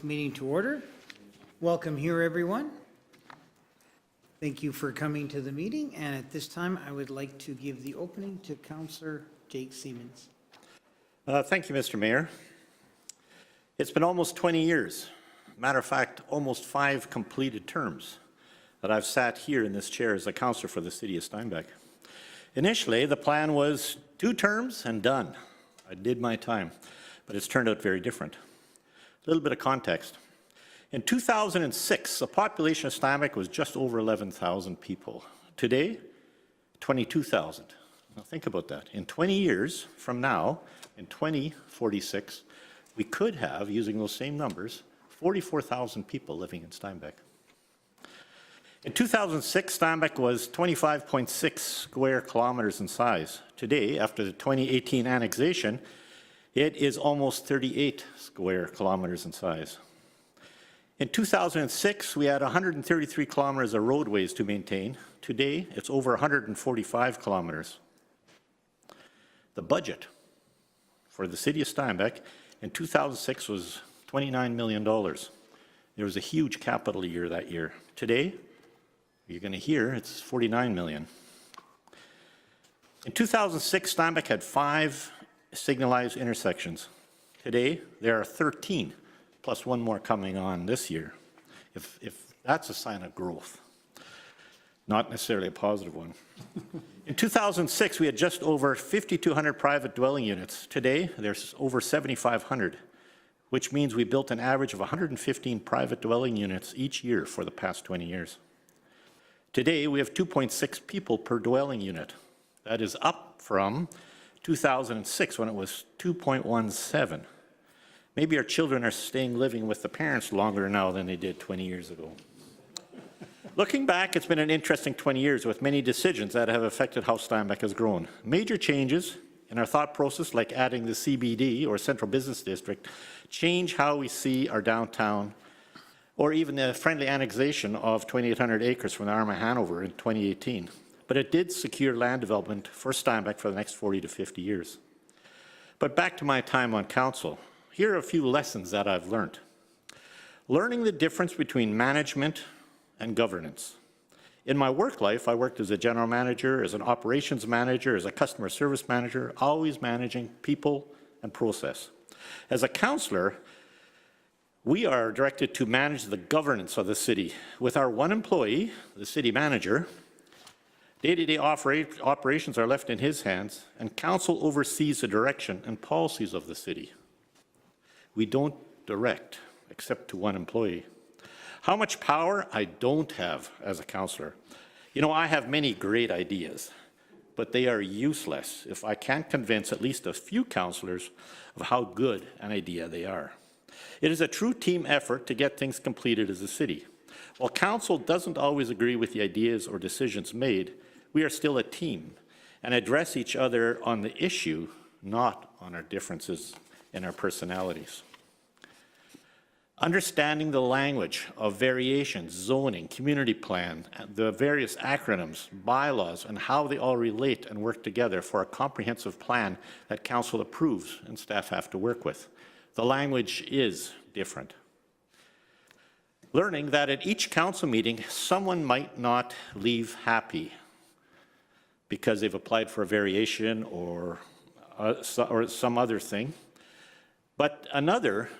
meeting to order. Welcome here, everyone. Thank you for coming to the meeting, and at this time, I would like to give the opening to Councillor Jake Siemens. Thank you, Mr. Mayor. It's been almost 20 years, matter of fact, almost 5 completed terms that I've sat here in this chair as a councillor for the city of Steinbach. Initially, the plan was 2 terms and done. I did my time, but it's turned out very different. A little bit of context. In 2006, the population of Steinbach was just over 11,000 people. Today, 22,000. Now think about that. In 20 years from now, in 2046, we could have, using those same numbers, 44,000 people living in Steinbach. In 2006, Steinbach was 25.6 square kilometers in size. Today, after the 2018 annexation, it is almost 38 square kilometers in size. In 2006, we had 133 kilometers of roadways to maintain. Today, it's over 145 kilometers. The budget for the city of Steinbach in 2006 was $29 million. There was a huge capital year that year. Today, you're going to hear it's $49 million. In 2006, Steinbach had 5 signalized intersections. Today, there are 13, plus 1 more coming on this year. If that's a sign of growth, not necessarily a positive one. In 2006, we had just over 5,200 private dwelling units. Today, there's over 7,500, which means we built an average of 115 private dwelling units each year for the past 20 years. Today, we have 2.6 people per dwelling unit. That is up from 2006 when it was 2.17. Maybe our children are staying living with the parents longer now than they did 20 years ago. Looking back, it's been an interesting 20 years with many decisions that have affected how Steinbach has grown. Major changes in our thought process, like adding the CBD or Central Business District, change how we see our downtown, or even the friendly annexation of 2,800 acres from the Arma Hanover in 2018. But it did secure land development for Steinbach for the next 40 to 50 years. But back to my time on council. Here are a few lessons that I've learned. Learning the difference between management and governance. In my work life, I worked as a general manager, as an operations manager, as a customer service manager, always managing people and process. As a councillor, we are directed to manage the governance of the city. With our 1 employee, the city manager, day-to-day operations are left in his hands, and council oversees the direction and policies of the city. We don't direct, except to 1 employee. How much power? I don't have as a councillor. You know, I have many great ideas, but they are useless if I can't convince at least a few councillors of how good an idea they are. It is a true team effort to get things completed as a city. While council doesn't always agree with the ideas or decisions made, we are still a team and address each other on the issue, not on our differences in our personalities. Understanding the language of variations, zoning, community plan, the various acronyms, bylaws, and how they all relate and work together for a comprehensive plan that council approves and staff have to work with. The language is different. Learning that at each council meeting, someone might not leave happy because they've applied for a variation or some other thing, but another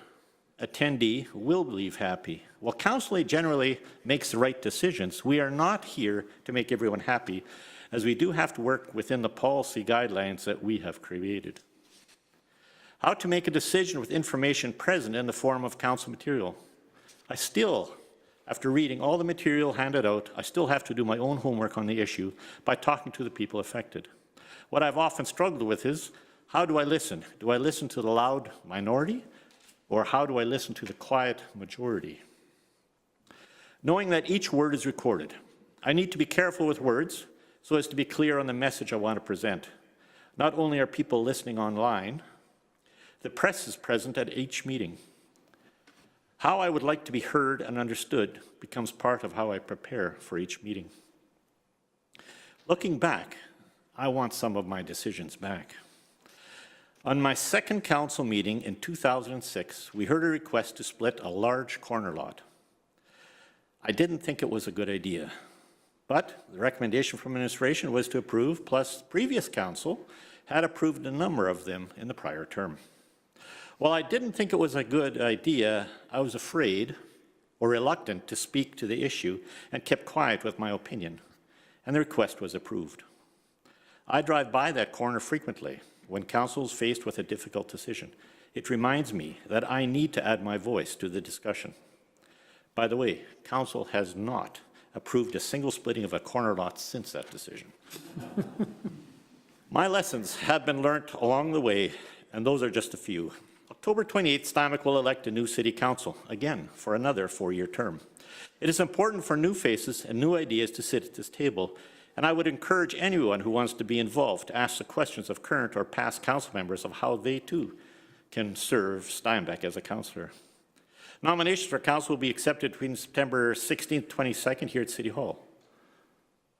attendee will leave happy. While council generally makes the right decisions, we are not here to make everyone happy, as we do have to work within the policy guidelines that we have created. How to make a decision with information present in the form of council material. I still, after reading all the material handed out, I still have to do my own homework on the issue by talking to the people affected. What I've often struggled with is, how do I listen? Do I listen to the loud minority? Or how do I listen to the quiet majority? Knowing that each word is recorded, I need to be careful with words so as to be clear on the message I want to present. Not only are people listening online, the press is present at each meeting. How I would like to be heard and understood becomes part of how I prepare for each meeting. Looking back, I want some of my decisions back. On my second council meeting in 2006, we heard a request to split a large corner lot. I didn't think it was a good idea, but the recommendation from administration was to approve, plus previous council had approved a number of them in the prior term. While I didn't think it was a good idea, I was afraid or reluctant to speak to the issue and kept quiet with my opinion, and the request was approved. I drive by that corner frequently when council is faced with a difficult decision. It reminds me that I need to add my voice to the discussion. By the way, council has not approved a single splitting of a corner lot since that decision. My lessons have been learnt along the way, and those are just a few. October 28th, Steinbach will elect a new city council, again, for another 4-year term. It is important for new faces and new ideas to sit at this table, and I would encourage anyone who wants to be involved to ask the questions of current or past council members of how they too can serve Steinbach as a councillor. Nominations for council will be accepted between September 16th, 22nd here at City Hall.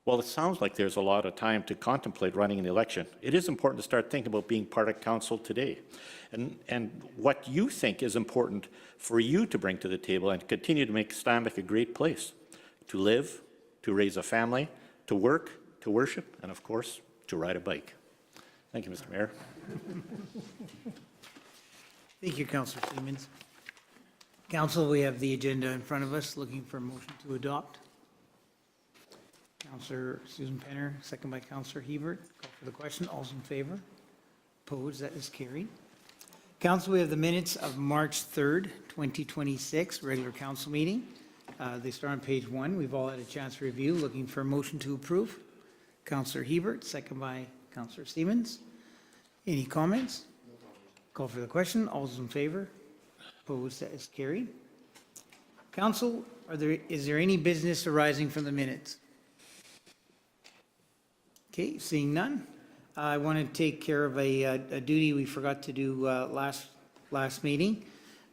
Well, it sounds like there's a lot of time to contemplate running an election. It is important to start thinking about being part of council today and what you think is important for you to bring to the table and continue to make Steinbach a great place to live, to raise a family, to work, to worship, and of course, to ride a bike. Thank you, Mr. Mayor. Thank you, Councillor Siemens. Council, we have the agenda in front of us, looking for a motion to adopt. Councillor Susan Penner, second by Councillor Hebert. Call for the question. All's in favor? Opposed? That is carried. Council, we have the minutes of March 3rd, 2026, regular council meeting. They start on page 1. We've all had a chance to review. Looking for a motion to approve. Councillor Hebert, second by Councillor Siemens. Any comments? Call for the question. All's in favor? Opposed? That is carried. Council, is there any business arising from the minutes? Okay, seeing none. I want to take care of a duty we forgot to do last meeting.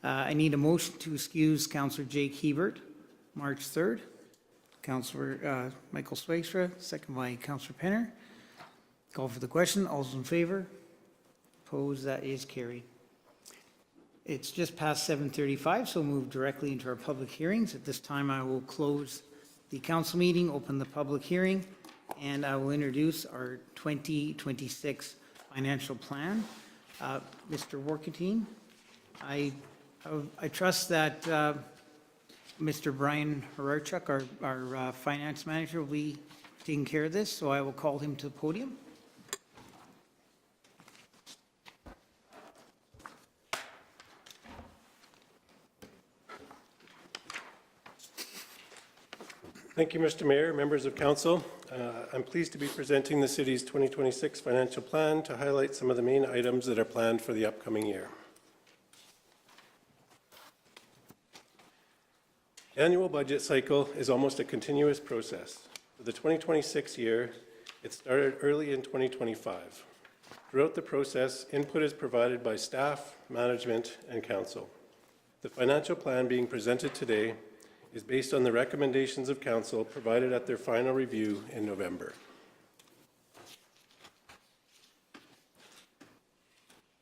I need a motion to excuse Councillor Jake Hebert, March 3rd. Councillor Michael Swagstra, second by Councillor Penner. Call for the question. All's in favor? Opposed? That is carried. It's just past 7:35, so we'll move directly into our public hearings. At this time, I will close the council meeting, open the public hearing, and I will introduce our 2026 financial plan. Mr. Workatine, I trust that Mr. Brian Hararchuk, our finance manager, will be taking care of this, so I will call him to the podium. Thank you, Mr. Mayor, members of council. I'm pleased to be presenting the city's 2026 financial plan to highlight some of the main items that are planned for the upcoming year. The annual budget cycle is almost a continuous process. For the 2026 year, it started early in 2025. Throughout the process, input is provided by staff, management, and council. The financial plan being presented today is based on the recommendations of council provided at their final review in November.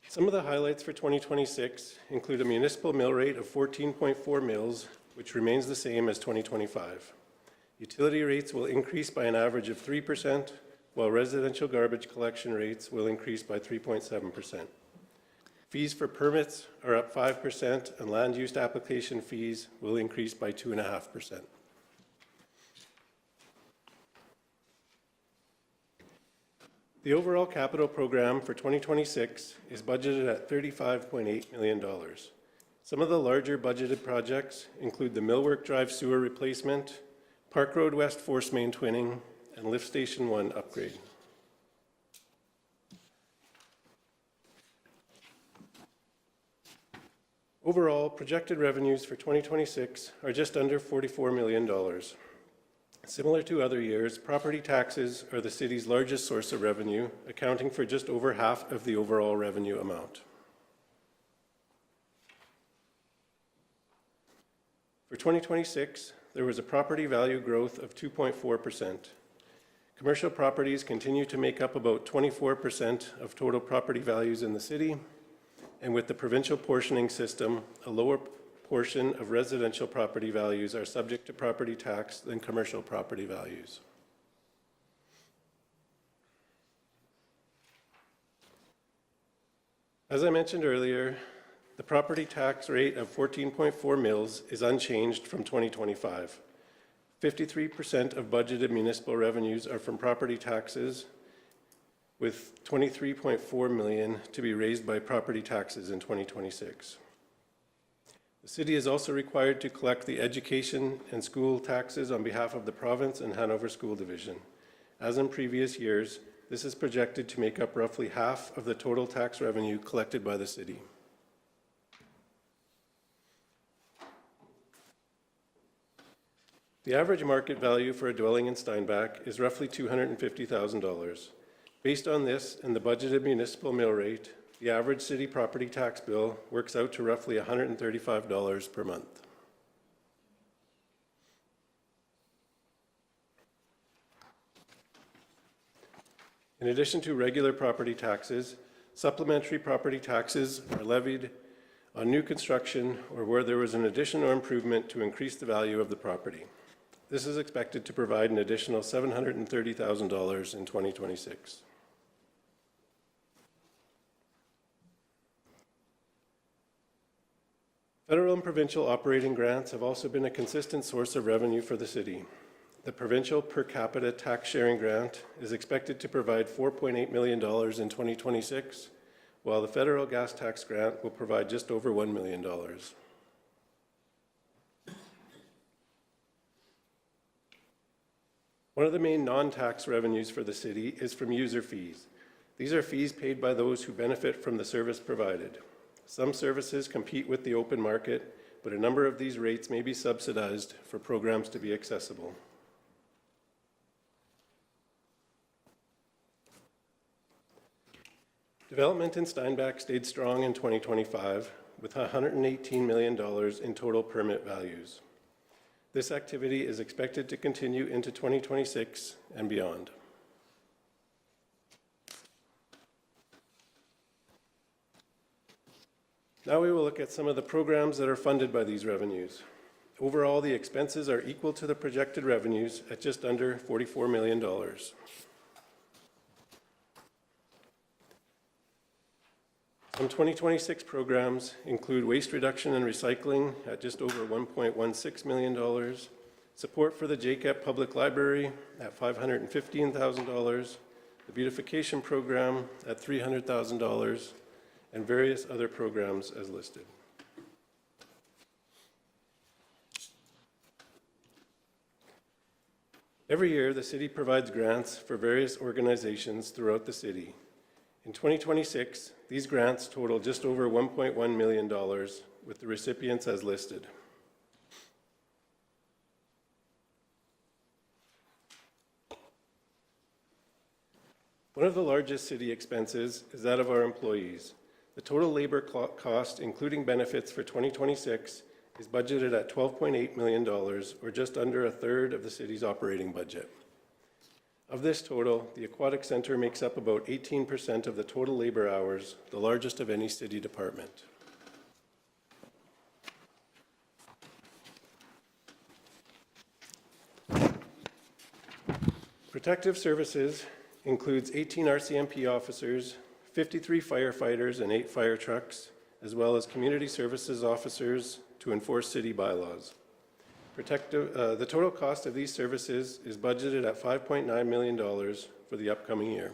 Some of the highlights for 2026 include a municipal mill rate of 14.4 mils, which remains the same as 2025. Utility rates will increase by an average of 3%, while residential garbage collection rates will increase by 3.7%. Fees for permits are up 5%, and land use application fees will increase by 2.5%. The overall capital program for 2026 is budgeted at $35.8 million. Some of the larger budgeted projects include the Millwork Drive sewer replacement, Park Road West Force Main twinning, and Lift Station 1 upgrade. Overall, projected revenues for 2026 are just under $44 million. Similar to other years, property taxes are the city's largest source of revenue, accounting for just over half of the overall revenue amount. For 2026, there was a property value growth of 2.4%. Commercial properties continue to make up about 24% of total property values in the city, and with the provincial portioning system, a lower portion of residential property values are subject to property tax than commercial property values. As I mentioned earlier, the property tax rate of 14.4 mils is unchanged from 2025. 53% of budgeted municipal revenues are from property taxes, with 23.4 million to be raised by property taxes in 2026. The city is also required to collect the education and school taxes on behalf of the province and Hanover School Division. As in previous years, this is projected to make up roughly half of the total tax revenue collected by the city. The average market value for a dwelling in Steinbach is roughly $250,000. Based on this and the budgeted municipal mill rate, the average city property tax bill works out to roughly $135 per month. In addition to regular property taxes, supplementary property taxes are levied on new construction or where there was an addition or improvement to increase the value of the property. This is expected to provide an additional $730,000 in 2026. Federal and provincial operating grants have also been a consistent source of revenue for the city. The provincial per capita tax sharing grant is expected to provide $4.8 million in 2026, while the federal gas tax grant will provide just over $1 million. One of the main non-tax revenues for the city is from user fees. These are fees paid by those who benefit from the service provided. Some services compete with the open market, but a number of these rates may be subsidized for programs to be accessible. Development in Steinbach stayed strong in 2025, with $118 million in total permit values. This activity is expected to continue into 2026 and beyond. Now we will look at some of the programs that are funded by these revenues. Overall, the expenses are equal to the projected revenues at just under $44 million. Some 2026 programs include waste reduction and recycling at just over $1.16 million, support for the JCAP Public Library at $515,000, the beautification program at $300,000, and various other programs as listed. Every year, the city provides grants for various organizations throughout the city. In 2026, these grants total just over $1.1 million, with the recipients as listed. One of the largest city expenses is that of our employees. The total labor cost, including benefits for 2026, is budgeted at $12.8 million, or just under a third of the city's operating budget. Of this total, the Aquatic Center makes up about 18% of the total labor hours, the largest of any city department. Protective services includes 18 RCMP officers, 53 firefighters, and 8 fire trucks, as well as community services officers to enforce city bylaws. The total cost of these services is budgeted at $5.9 million for the upcoming year.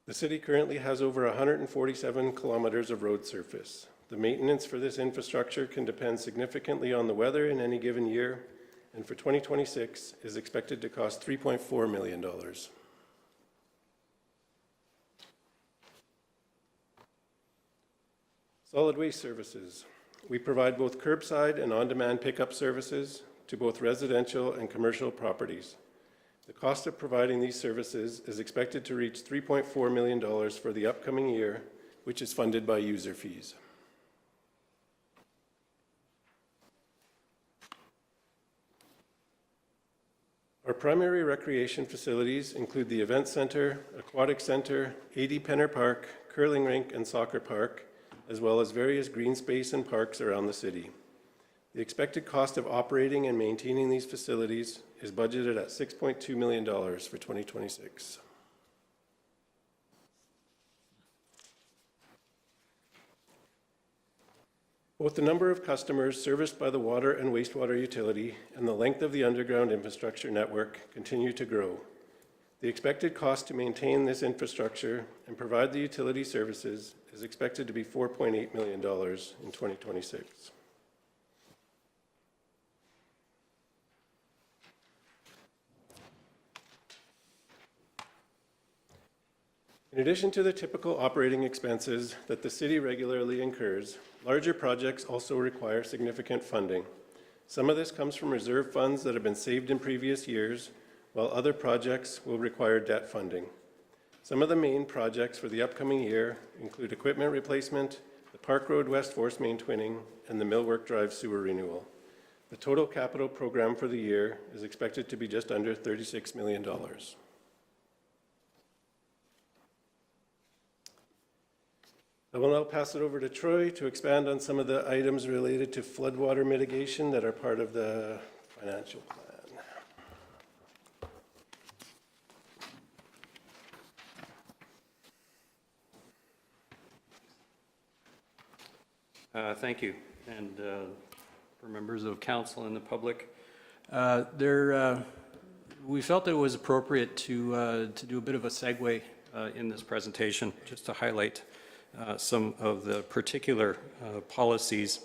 The city currently has over 147 kilometers of road surface. The maintenance for this infrastructure can depend significantly on the weather in any given year, and for 2026 is expected to cost $3.4 million. Solid waste services. We provide both curbside and on-demand pickup services to both residential and commercial properties. The cost of providing these services is expected to reach $3.4 million for the upcoming year, which is funded by user fees. Our primary recreation facilities include the Event Center, Aquatic Center, 80 Penner Park, Curling Rink, and Soccer Park, as well as various green space and parks around the city. The expected cost of operating and maintaining these facilities is budgeted at $6.2 million for 2026. Both the number of customers serviced by the water and wastewater utility and the length of the underground infrastructure network continue to grow. The expected cost to maintain this infrastructure and provide the utility services is expected to be $4.8 million in 2026. In addition to the typical operating expenses that the city regularly incurs, larger projects also require significant funding. Some of this comes from reserve funds that have been saved in previous years, while other projects will require debt funding. Some of the main projects for the upcoming year include equipment replacement, the Park Road West Force Main twinning, and the Millwork Drive sewer renewal. The total capital program for the year is expected to be just under $36 million. I will now pass it over to Troy to expand on some of the items related to floodwater mitigation that are part of the financial plan. Thank you. And for members of council and the public, we felt that it was appropriate to do a bit of a segue in this presentation, just to highlight some of the particular policies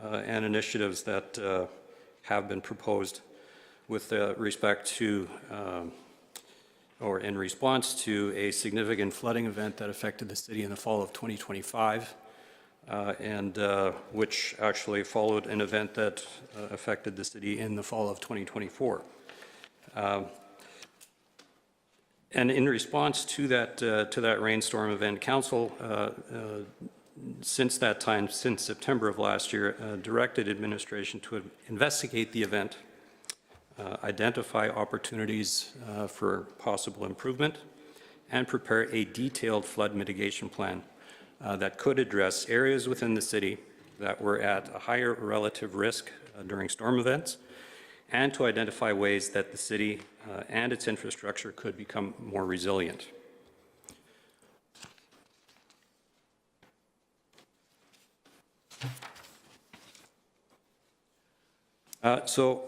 and initiatives that have been proposed with respect to or in response to a significant flooding event that affected the city in the fall of 2025 and which actually followed an event that affected the city in the fall of 2024. And in response to that rainstorm event, council, since that time, since September of last year, directed administration to investigate the event, identify opportunities for possible improvement, and prepare a detailed flood mitigation plan that could address areas within the city that were at a higher relative risk during storm events, and to identify ways that the city and its infrastructure could become more resilient. So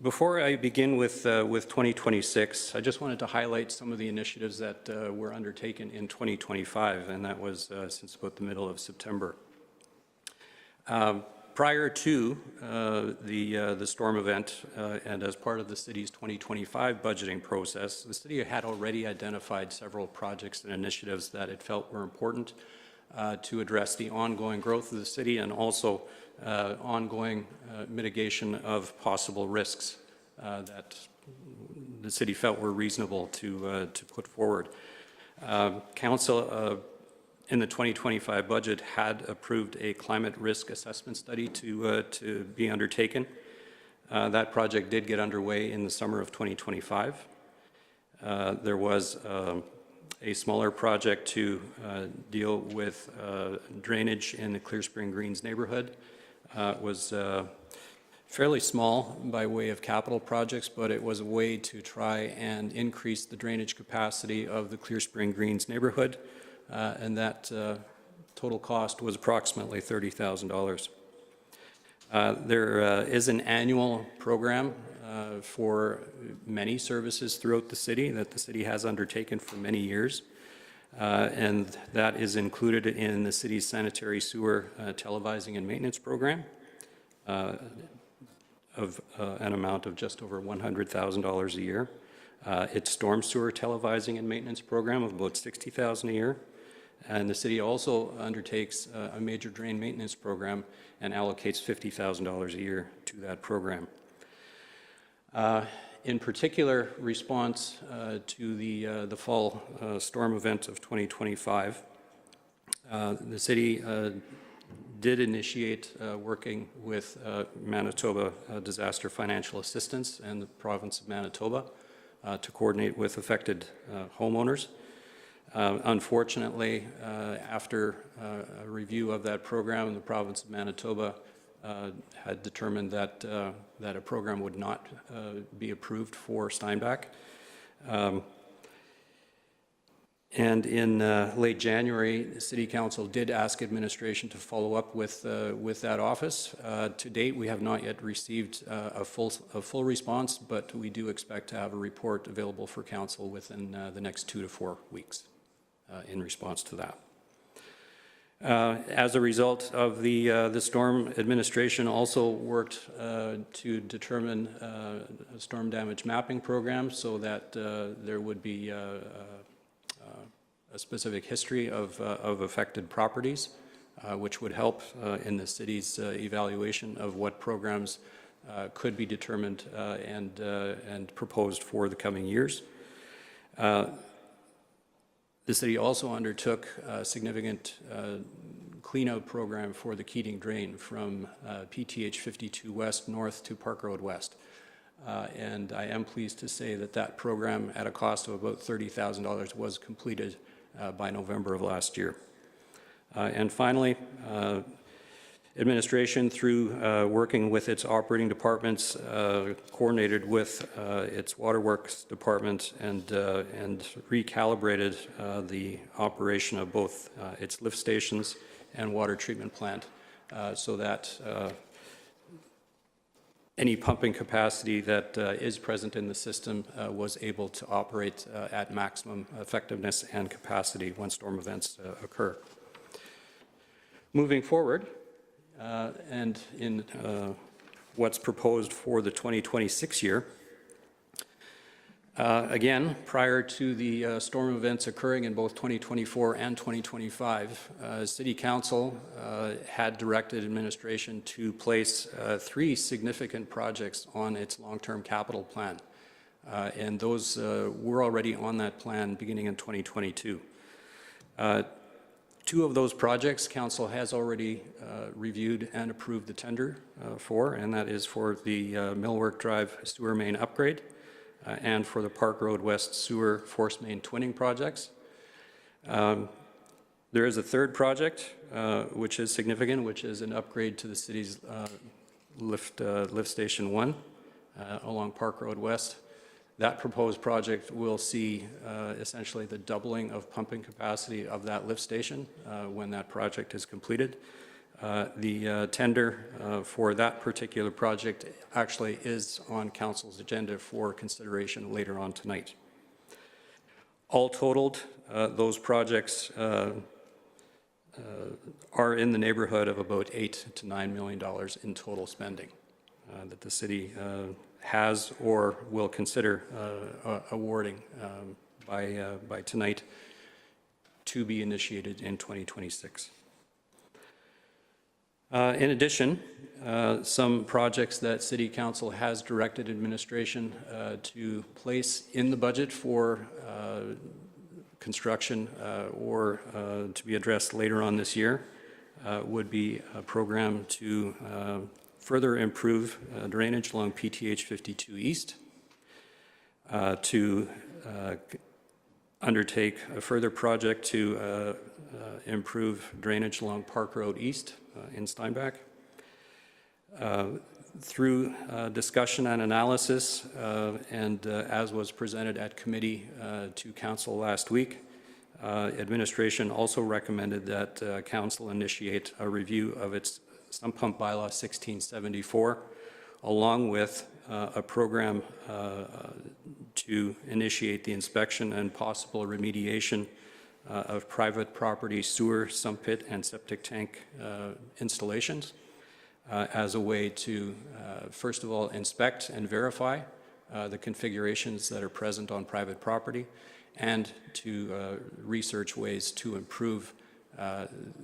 before I begin with 2026, I just wanted to highlight some of the initiatives that were undertaken in 2025, and that was since about the middle of September. Prior to the storm event and as part of the city's 2025 budgeting process, the city had already identified several projects and initiatives that it felt were important to address the ongoing growth of the city and also ongoing mitigation of possible risks that the city felt were reasonable to put forward. Council in the 2025 budget had approved a climate risk assessment study to be undertaken. That project did get underway in the summer of 2025. There was a smaller project to deal with drainage in the Clear Spring Greens neighborhood. It was fairly small by way of capital projects, but it was a way to try and increase the drainage capacity of the Clear Spring Greens neighborhood. And that total cost was approximately $30,000. There is an annual program for many services throughout the city that the city has undertaken for many years, and that is included in the city's sanitary sewer televising and maintenance program of an amount of just over $100,000 a year. Its storm sewer televising and maintenance program of about $60,000 a year. And the city also undertakes a major drain maintenance program and allocates $50,000 a year to that program. In particular response to the fall storm event of 2025, the city did initiate working with Manitoba Disaster Financial Assistance and the province of Manitoba to coordinate with affected homeowners. Unfortunately, after a review of that program, the province of Manitoba had determined that a program would not be approved for Steinbach. And in late January, the City Council did ask administration to follow up with that office. To date, we have not yet received a full response, but we do expect to have a report available for Council within the next 2 to 4 weeks in response to that. As a result of the storm, administration also worked to determine a storm damage mapping program so that there would be a specific history of affected properties, which would help in the city's evaluation of what programs could be determined and proposed for the coming years. The city also undertook a significant cleanout program for the Keating Drain from PTH 52 West north to Park Road West. And I am pleased to say that that program, at a cost of about $30,000, was completed by November of last year. And finally, administration, through working with its operating departments, coordinated with its waterworks department and recalibrated the operation of both its lift stations and water treatment plant so that any pumping capacity that is present in the system was able to operate at maximum effectiveness and capacity when storm events occur. Moving forward, and in what's proposed for the 2026 year, again, prior to the storm events occurring in both 2024 and 2025, City Council had directed administration to place 3 significant projects on its long-term capital plan. And those were already on that plan beginning in 2022. 2 of those projects, Council has already reviewed and approved the tender for, and that is for the Millwork Drive sewer main upgrade and for the Park Road West sewer force main twinning projects. There is a third project which is significant, which is an upgrade to the city's lift station 1 along Park Road West. That proposed project will see essentially the doubling of pumping capacity of that lift station when that project is completed. The tender for that particular project actually is on Council's agenda for consideration later on tonight. All totaled, those projects are in the neighborhood of about $8 to $9 million in total spending that the city has or will consider awarding by tonight to be initiated in 2026. In addition, some projects that City Council has directed administration to place in the budget for construction or to be addressed later on this year would be a program to further improve drainage along PTH 52 East, to undertake a further project to improve drainage along Park Road East in Steinbach. Through discussion and analysis, and as was presented at committee to Council last week, administration also recommended that Council initiate a review of its Sump Pump Bylaw 1674, along with a program to initiate the inspection and possible remediation of private property sewer, sump pit, and septic tank installations as a way to, first of all, inspect and verify the configurations that are present on private property, and to research ways to improve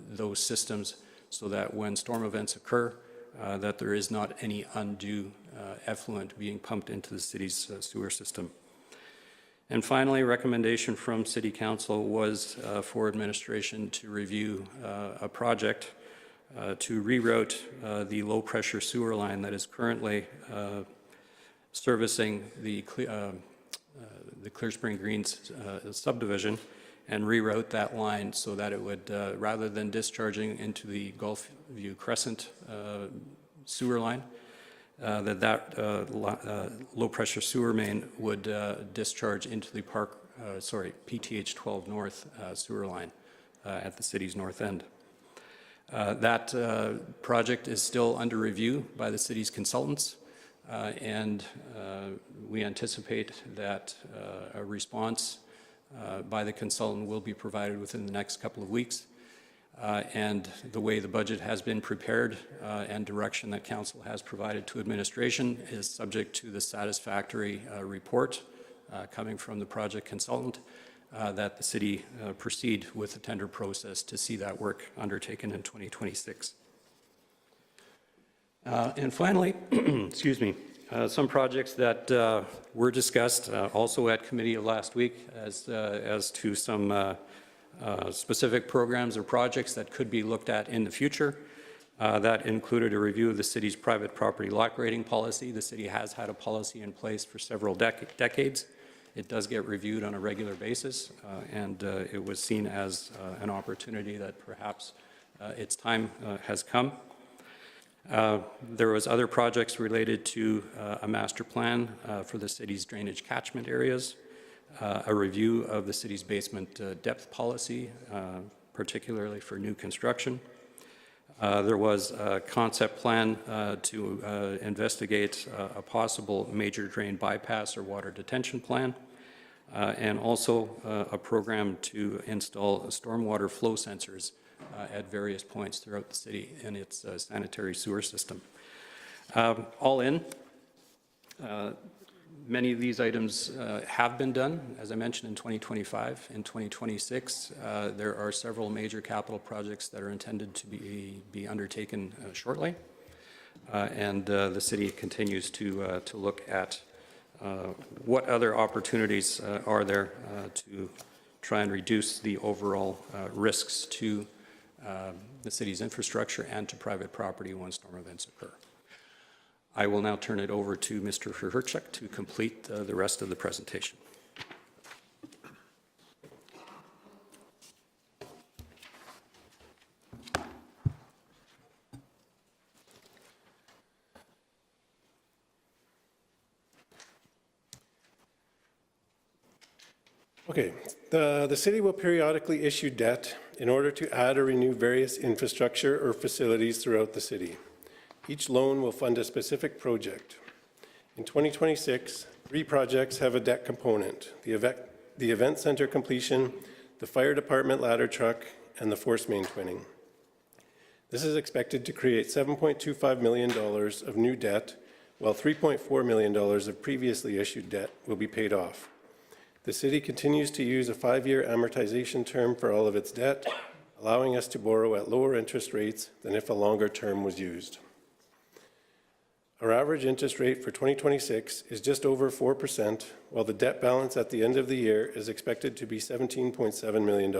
those systems so that when storm events occur, that there is not any undue effluent being pumped into the city's sewer system. And finally, recommendation from City Council was for administration to review a project to reroute the low-pressure sewer line that is currently servicing the the Clear Spring Greens subdivision and reroute that line so that it would, rather than discharging into the Gulfview Crescent sewer line, that low-pressure sewer main would discharge into the PTH 12 North sewer line at the city's north end. That project is still under review by the city's consultants, and we anticipate that a response by the consultant will be provided within the next couple of weeks. And the way the budget has been prepared and direction that council has provided to administration is subject to the satisfactory report coming from the project consultant that the city proceed with the tender process to see that work undertaken in 2026. And finally, excuse me, some projects that were discussed also at committee last week as to some specific programs or projects that could be looked at in the future. That included a review of the city's private property lot grading policy. The city has had a policy in place for several decades. It does get reviewed on a regular basis, and it was seen as an opportunity that perhaps its time has come. There was other projects related to a master plan for the city's drainage catchment areas, a review of the city's basement depth policy, particularly for new construction. There was a concept plan to investigate a possible major drain bypass or water detention plan, and also a program to install stormwater flow sensors at various points throughout the city in its sanitary sewer system. All in, many of these items have been done, as I mentioned, in 2025. In 2026, there are several major capital projects that are intended to be undertaken shortly, and the city continues to look at what other opportunities are there to try and reduce the overall risks to the city's infrastructure and to private property when storm events occur. I will now turn it over to Mr. Herchuk to complete the rest of the presentation. Okay, the city will periodically issue debt in order to add or renew various infrastructure or facilities throughout the city. Each loan will fund a specific project. In 2026, 3 projects have a debt component: the event center completion, the fire department ladder truck, and the force main twinning. This is expected to create $7.25 million of new debt, while $3.4 million of previously issued debt will be paid off. The city continues to use a 5-year amortization term for all of its debt, allowing us to borrow at lower interest rates than if a longer term was used. Our average interest rate for 2026 is just over 4%, while the debt balance at the end of the year is expected to be $17.7 million.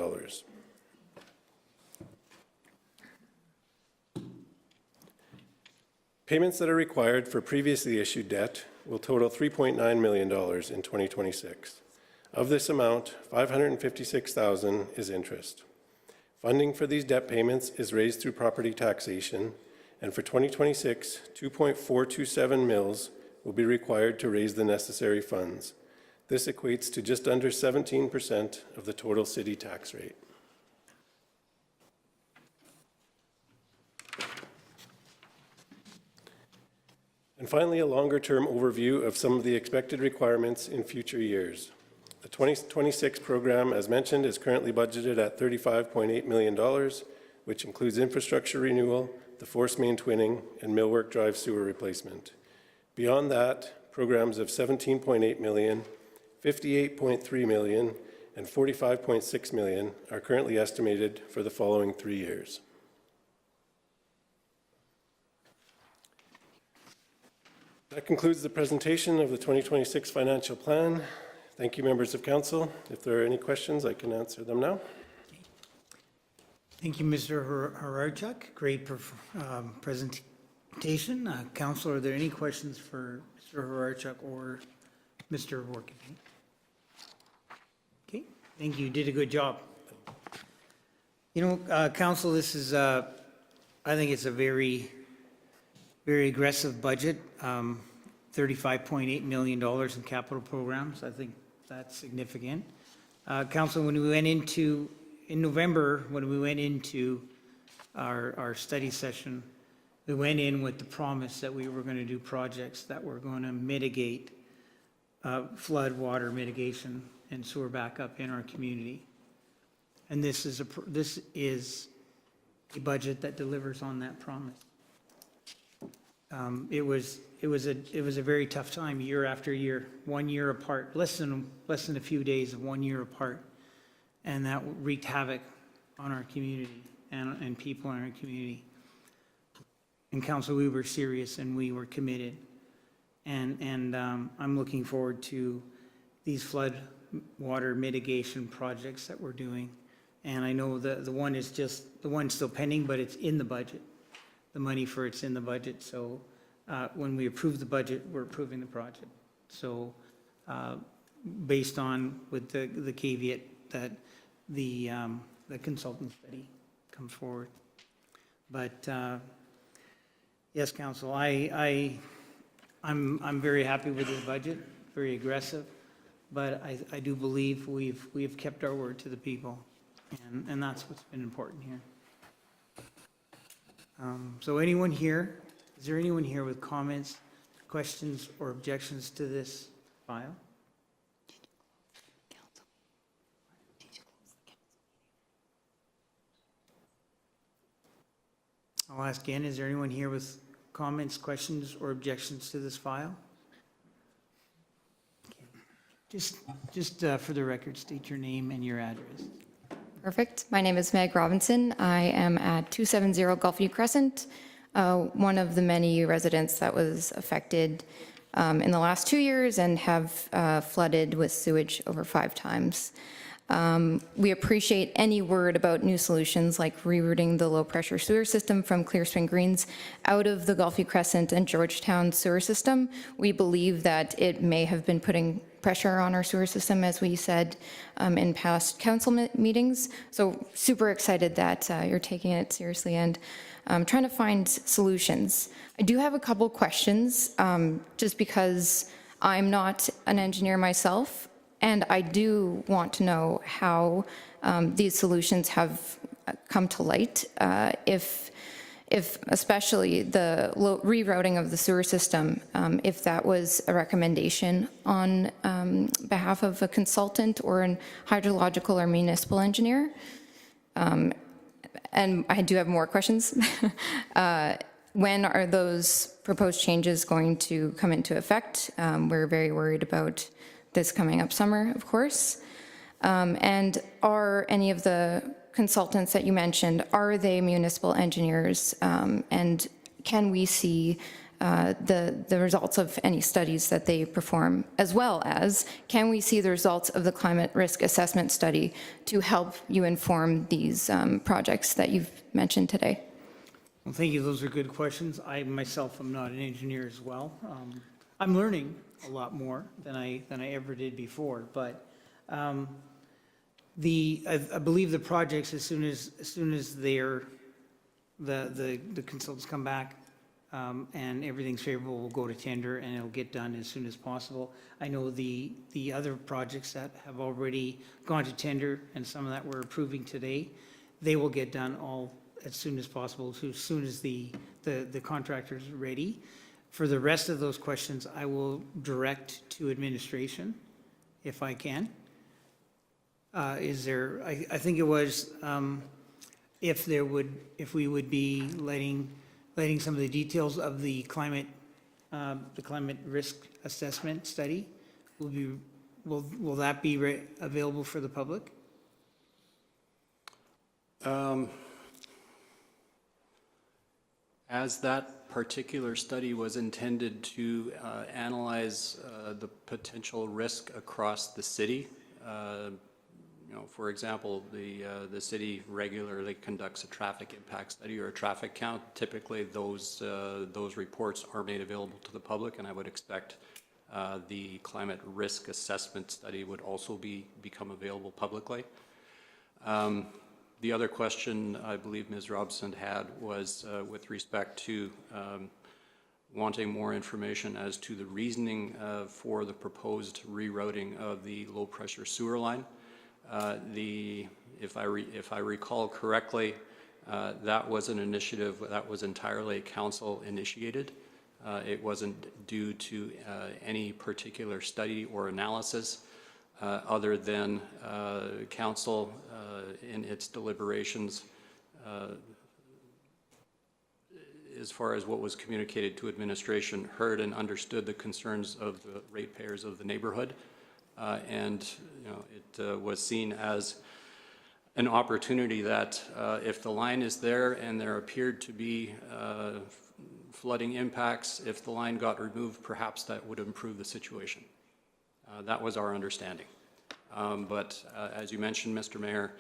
Payments that are required for previously issued debt will total $3.9 million in 2026. Of this amount, $556,000 is interest. Funding for these debt payments is raised through property taxation, and for 2026, 2.427 mills will be required to raise the necessary funds. This equates to just under 17% of the total city tax rate. And finally, a longer-term overview of some of the expected requirements in future years. The 2026 program, as mentioned, is currently budgeted at $35.8 million, which includes infrastructure renewal, the force main twinning, and Millwork Drive sewer replacement. Beyond that, programs of $17.8 million, $58.3 million, and $45.6 million are currently estimated for the following 3 years. That concludes the presentation of the 2026 financial plan. Thank you, members of council. If there are any questions, I can answer them now. Thank you, Mr. Horachuk. Great presentation. Councillor, are there any questions for Mr. Horachuk or Mr. Workman? Think you did a good job. You know, Council, this is, I think it's a very, very aggressive budget. $35.8 million in capital programs. I think that's significant. Council, when we went into, in November, when we went into our study session, we went in with the promise that we were going to do projects that were going to mitigate flood water mitigation and sewer backup in our community. And this is a budget that delivers on that promise. It was a very tough time, year after year, 1 year apart, less than a few days of 1 year apart, and that wreaked havoc on our community and people in our community. And Council, we were serious and we were committed, and I'm looking forward to these flood water mitigation projects that we're doing. And I know the one's still pending, but it's in the budget. The money for it's in the budget. So when we approve the budget, we're approving the project. So based on with the caveat that the consultant study comes forward. But yes, Council, I'm very happy with this budget, very aggressive, but I do believe we've kept our word to the people, and that's what's been important here. So anyone here, is there anyone here with comments, questions, or objections to this file? I'll ask again, is there anyone here with comments, questions, or objections to this file? Okay. Just for the record, state your name and your address. Perfect. My name is Meg Robinson. I am at 270 Gulfview Crescent, one of the many residents that was affected in the last 2 years and have flooded with sewage over 5 times. We appreciate any word about new solutions like rerouting the low-pressure sewer system from Clear Spring Greens out of the Gulfview Crescent and Georgetown sewer system. We believe that it may have been putting pressure on our sewer system, as we said in past council meetings. So super excited that you're taking it seriously and trying to find solutions. I do have a couple questions, just because I'm not an engineer myself, and I do want to know how these solutions have come to light, if especially the rerouting of the sewer system, if that was a recommendation on behalf of a consultant or an hydrological or municipal engineer. And I do have more questions. When are those proposed changes going to come into effect? We're very worried about this coming up summer, of course. And are any of the consultants that you mentioned, are they municipal engineers? And can we see the results of any studies that they perform, as well as can we see the results of the climate risk assessment study to help you inform these projects that you've mentioned today? Well, thank you. Those are good questions. I myself am not an engineer as well. I'm learning a lot more than I ever did before, but I believe the projects, as soon as the consultants come back and everything's favorable, will go to tender and it'll get done as soon as possible. I know the other projects that have already gone to tender and some of that we're approving today, they will get done all as soon as possible, as soon as the contractor's ready. For the rest of those questions, I will direct to administration if I can. I think it was if we would be letting some of the details of the climate risk assessment study, will that be available for the public? As that particular study was intended to analyze the potential risk across the city, for example, the city regularly conducts a traffic impact study or a traffic count. Typically, those reports are made available to the public, and I would expect the climate risk assessment study would also become available publicly. The other question I believe Ms. Robson had was with respect to wanting more information as to the reasoning for the proposed rerouting of the low-pressure sewer line. If I recall correctly, that was an initiative that was entirely council-initiated. It wasn't due to any particular study or analysis other than council in its deliberations as far as what was communicated to administration, heard and understood the concerns of the ratepayers of the neighborhood, and it was seen as an opportunity that if the line is there and there appeared to be flooding impacts, if the line got removed, perhaps that would improve the situation. That was our understanding. But as you mentioned, Mr. Mayor,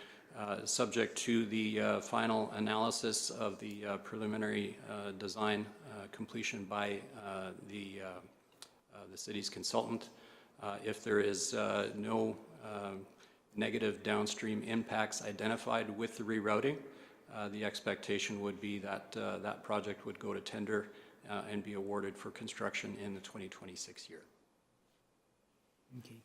subject to the final analysis of the preliminary design completion by the city's consultant, if there is no negative downstream impacts identified with the rerouting, the expectation would be that that project would go to tender and be awarded for construction in the 2026 year. Okay.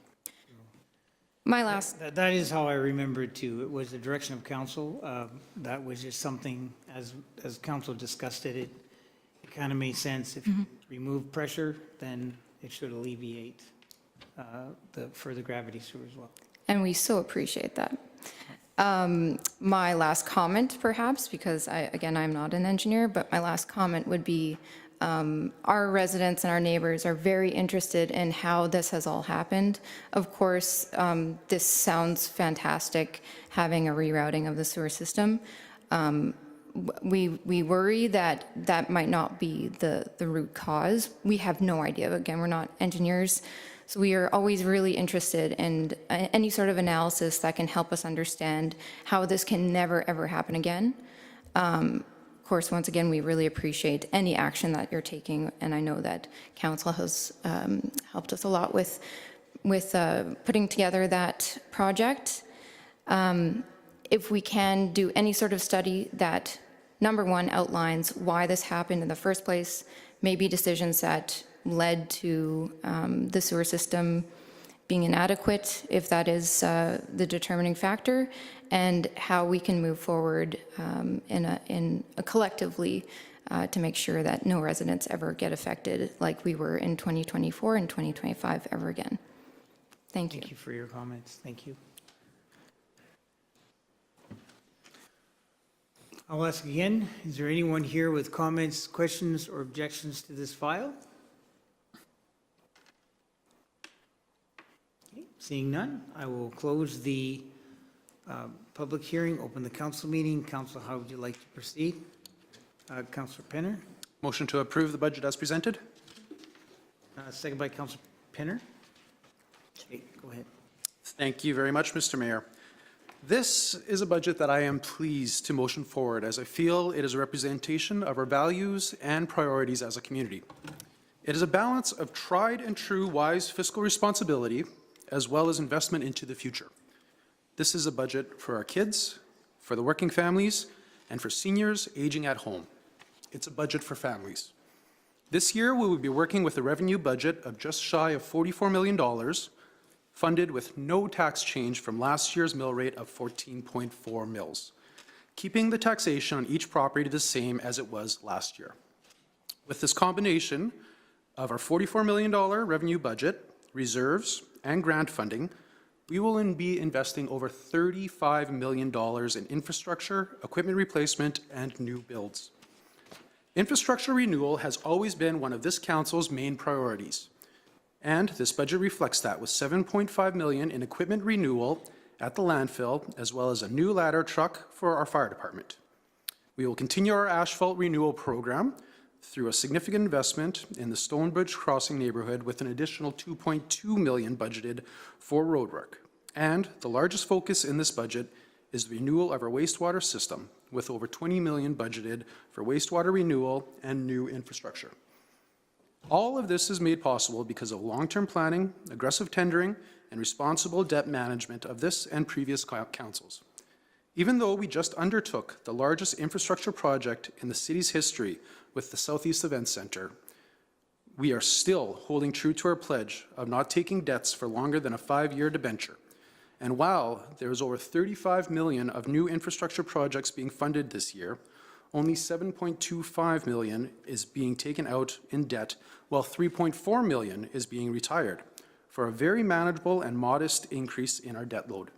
My last, That is how I remember it too. It was the direction of council. That was just something, as council discussed it, it kind of made sense. If you remove pressure, then it should alleviate the further gravity sewer as well. and we so appreciate that. My last comment, perhaps, because I'm not an engineer, but my last comment would be our residents and our neighbors are very interested in how this has all happened. Of course, this sounds fantastic, having a rerouting of the sewer system. We worry that that might not be the root cause. We have no idea. Again, we're not engineers. So we are always really interested in any sort of analysis that can help us understand how this can never, ever happen again. Of course, once again, we really appreciate any action that you're taking, and I know that council has helped us a lot with putting together that project. If we can do any sort of study that, number one, outlines why this happened in the first place, maybe decisions that led to the sewer system being inadequate, if that is the determining factor, and how we can move forward collectively to make sure that no residents ever get affected like we were in 2024 and 2025 ever again. Thank you. Thank you for your comments. Thank you. I'll ask again, is there anyone here with comments, questions, or objections to this file? Okay, seeing none, I will close the public hearing, open the council meeting. Council, how would you like to proceed? Councillor Penner, Motion to approve the budget as presented? second by Councillor Penner. Okay, go ahead. Thank you very much, Mr. Mayor. This is a budget that I am pleased to motion forward, as I feel it is a representation of our values and priorities as a community. It is a balance of tried and true wise fiscal responsibility, as well as investment into the future. This is a budget for our kids, for the working families, and for seniors aging at home. It's a budget for families. This year, we will be working with a revenue budget of just shy of $44 million, funded with no tax change from last year's mill rate of 14.4 mils, keeping the taxation on each property the same as it was last year. With this combination of our $44 million revenue budget, reserves, and grant funding, we will be investing over $35 million in infrastructure, equipment replacement, and new builds. Infrastructure renewal has always been one of this council's main priorities, and this budget reflects that, with $7.5 million in equipment renewal at the landfill, as well as a new ladder truck for our fire department. We will continue our asphalt renewal program through a significant investment in the Stonebridge Crossing neighborhood, with an additional $2.2 million budgeted for roadwork. And the largest focus in this budget is the renewal of our wastewater system, with over $20 million budgeted for wastewater renewal and new infrastructure. All of this is made possible because of long-term planning, aggressive tendering, and responsible debt management of this and previous councils. Even though we just undertook the largest infrastructure project in the city's history with the Southeast Events Centre, we are still holding true to our pledge of not taking debts for longer than a 5-year debenture. And while there is over $35 million of new infrastructure projects being funded this year, only $7.25 million is being taken out in debt, while $3.4 million is being retired, for a very manageable and modest increase in our debt load.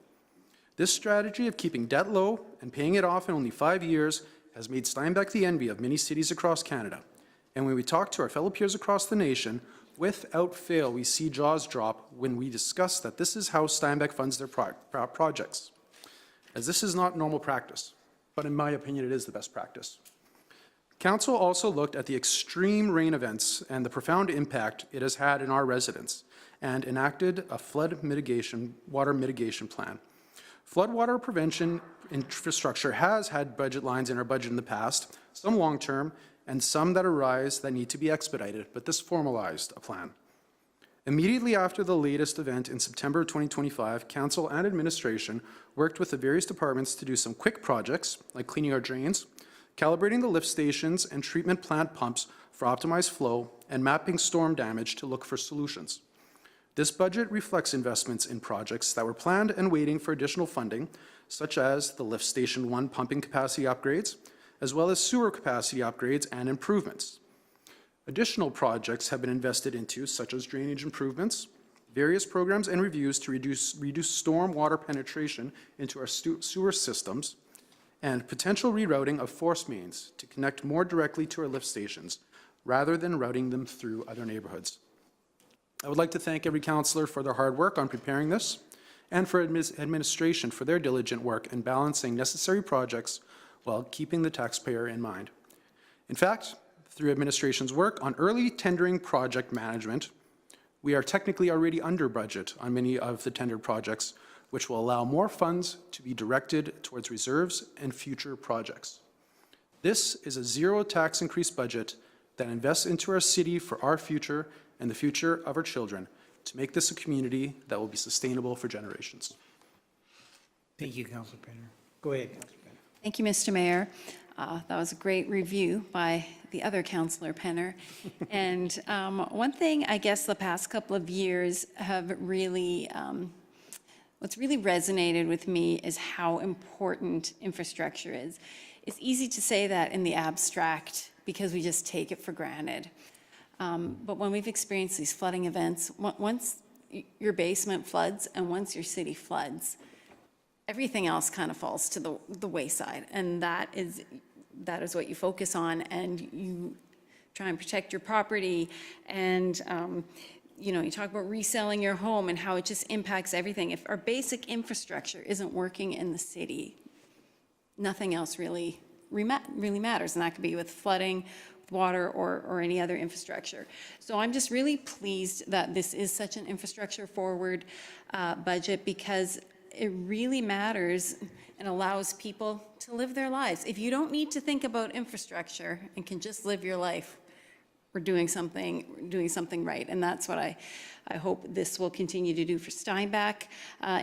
This strategy of keeping debt low and paying it off in only 5 years has made Steinbach the envy of many cities across Canada. And when we talk to our fellow peers across the nation, without fail, we see jaws drop when we discuss that this is how Steinbach funds their projects, as this is not normal practice, but in my opinion, it is the best practice. Council also looked at the extreme rain events and the profound impact it has had in our residents and enacted a water mitigation plan. Floodwater prevention infrastructure has had budget lines in our budget in the past, some long-term and some that arise that need to be expedited, but this formalized a plan. Immediately after the latest event in September 2025, Council and administration worked with the various departments to do some quick projects, like cleaning our drains, calibrating the lift stations and treatment plant pumps for optimized flow, and mapping storm damage to look for solutions. This budget reflects investments in projects that were planned and waiting for additional funding, such as the Lift Station 1 pumping capacity upgrades, as well as sewer capacity upgrades and improvements. Additional projects have been invested into, such as drainage improvements, various programs and reviews to reduce storm water penetration into our sewer systems, and potential rerouting of force mains to connect more directly to our lift stations, rather than routing them through other neighborhoods. I would like to thank every councillor for their hard work on preparing this, and for administration for their diligent work in balancing necessary projects while keeping the taxpayer in mind. In fact, through administration's work on early tendering project management, we are technically already under budget on many of the tendered projects, which will allow more funds to be directed towards reserves and future projects. This is a zero tax increase budget that invests into our city for our future and the future of our children, to make this a community that will be sustainable for generations. Thank you, Councillor Penner. Go ahead, Councillor Penner. Thank you, Mr. Mayor. That was a great review by the other Councillor Penner. And one thing, I guess, the past couple of years have really, what's really resonated with me is how important infrastructure is. It's easy to say that in the abstract because we just take it for granted. But when we've experienced these flooding events, once your basement floods and once your city floods, everything else kind of falls to the wayside. And that is what you focus on, and you try and protect your property. And, you talk about reselling your home and how it just impacts everything. If our basic infrastructure isn't working in the city, nothing else really matters. And that could be with flooding, water, or any other infrastructure. So I'm just really pleased that this is such an infrastructure forward budget, because it really matters and allows people to live their lives. If you don't need to think about infrastructure and can just live your life, we're doing something right. And that's what I hope this will continue to do for Steinbach.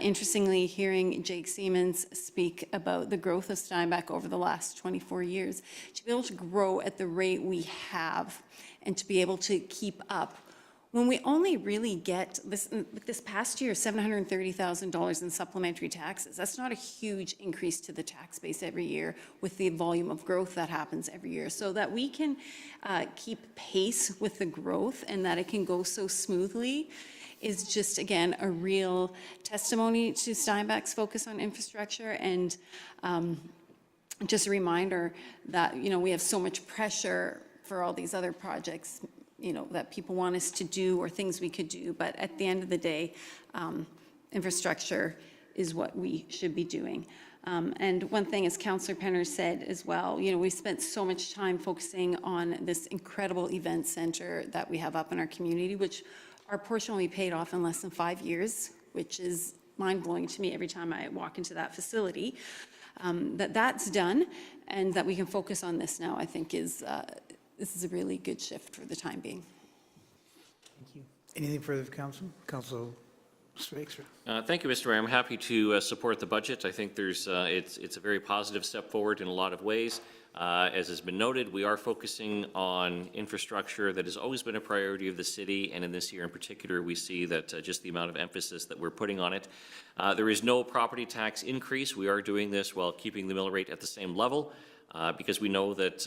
Interestingly, hearing Jake Siemens speak about the growth of Steinbach over the last 24 years, to be able to grow at the rate we have and to be able to keep up, when we only really get this past year, $730,000 in supplementary taxes. That's not a huge increase to the tax base every year with the volume of growth that happens every year. So that we can keep pace with the growth and that it can go so smoothly is just, again, a real testimony to Steinbach's focus on infrastructure, and just a reminder that, we have so much pressure for all these other projects, that people want us to do or things we could do. But at the end of the day, infrastructure is what we should be doing. And one thing, as Councillor Penner said as well, we spent so much time focusing on this incredible event center that we have up in our community, which our portion will be paid off in less than 5 years, which is mind-blowing to me every time I walk into that facility. That's done, and that we can focus on this now, I think this is a really good shift for the time being. Thank you. Anything further from council? Councillor Schweikser. Thank you, Mr. Mayor. I'm happy to support the budget. I think there's it's a very positive step forward in a lot of ways. As has been noted, we are focusing on infrastructure that has always been a priority of the city, and in this year in particular, we see that just the amount of emphasis that we're putting on it. There is no property tax increase. We are doing this while keeping the mill rate at the same level, because we know that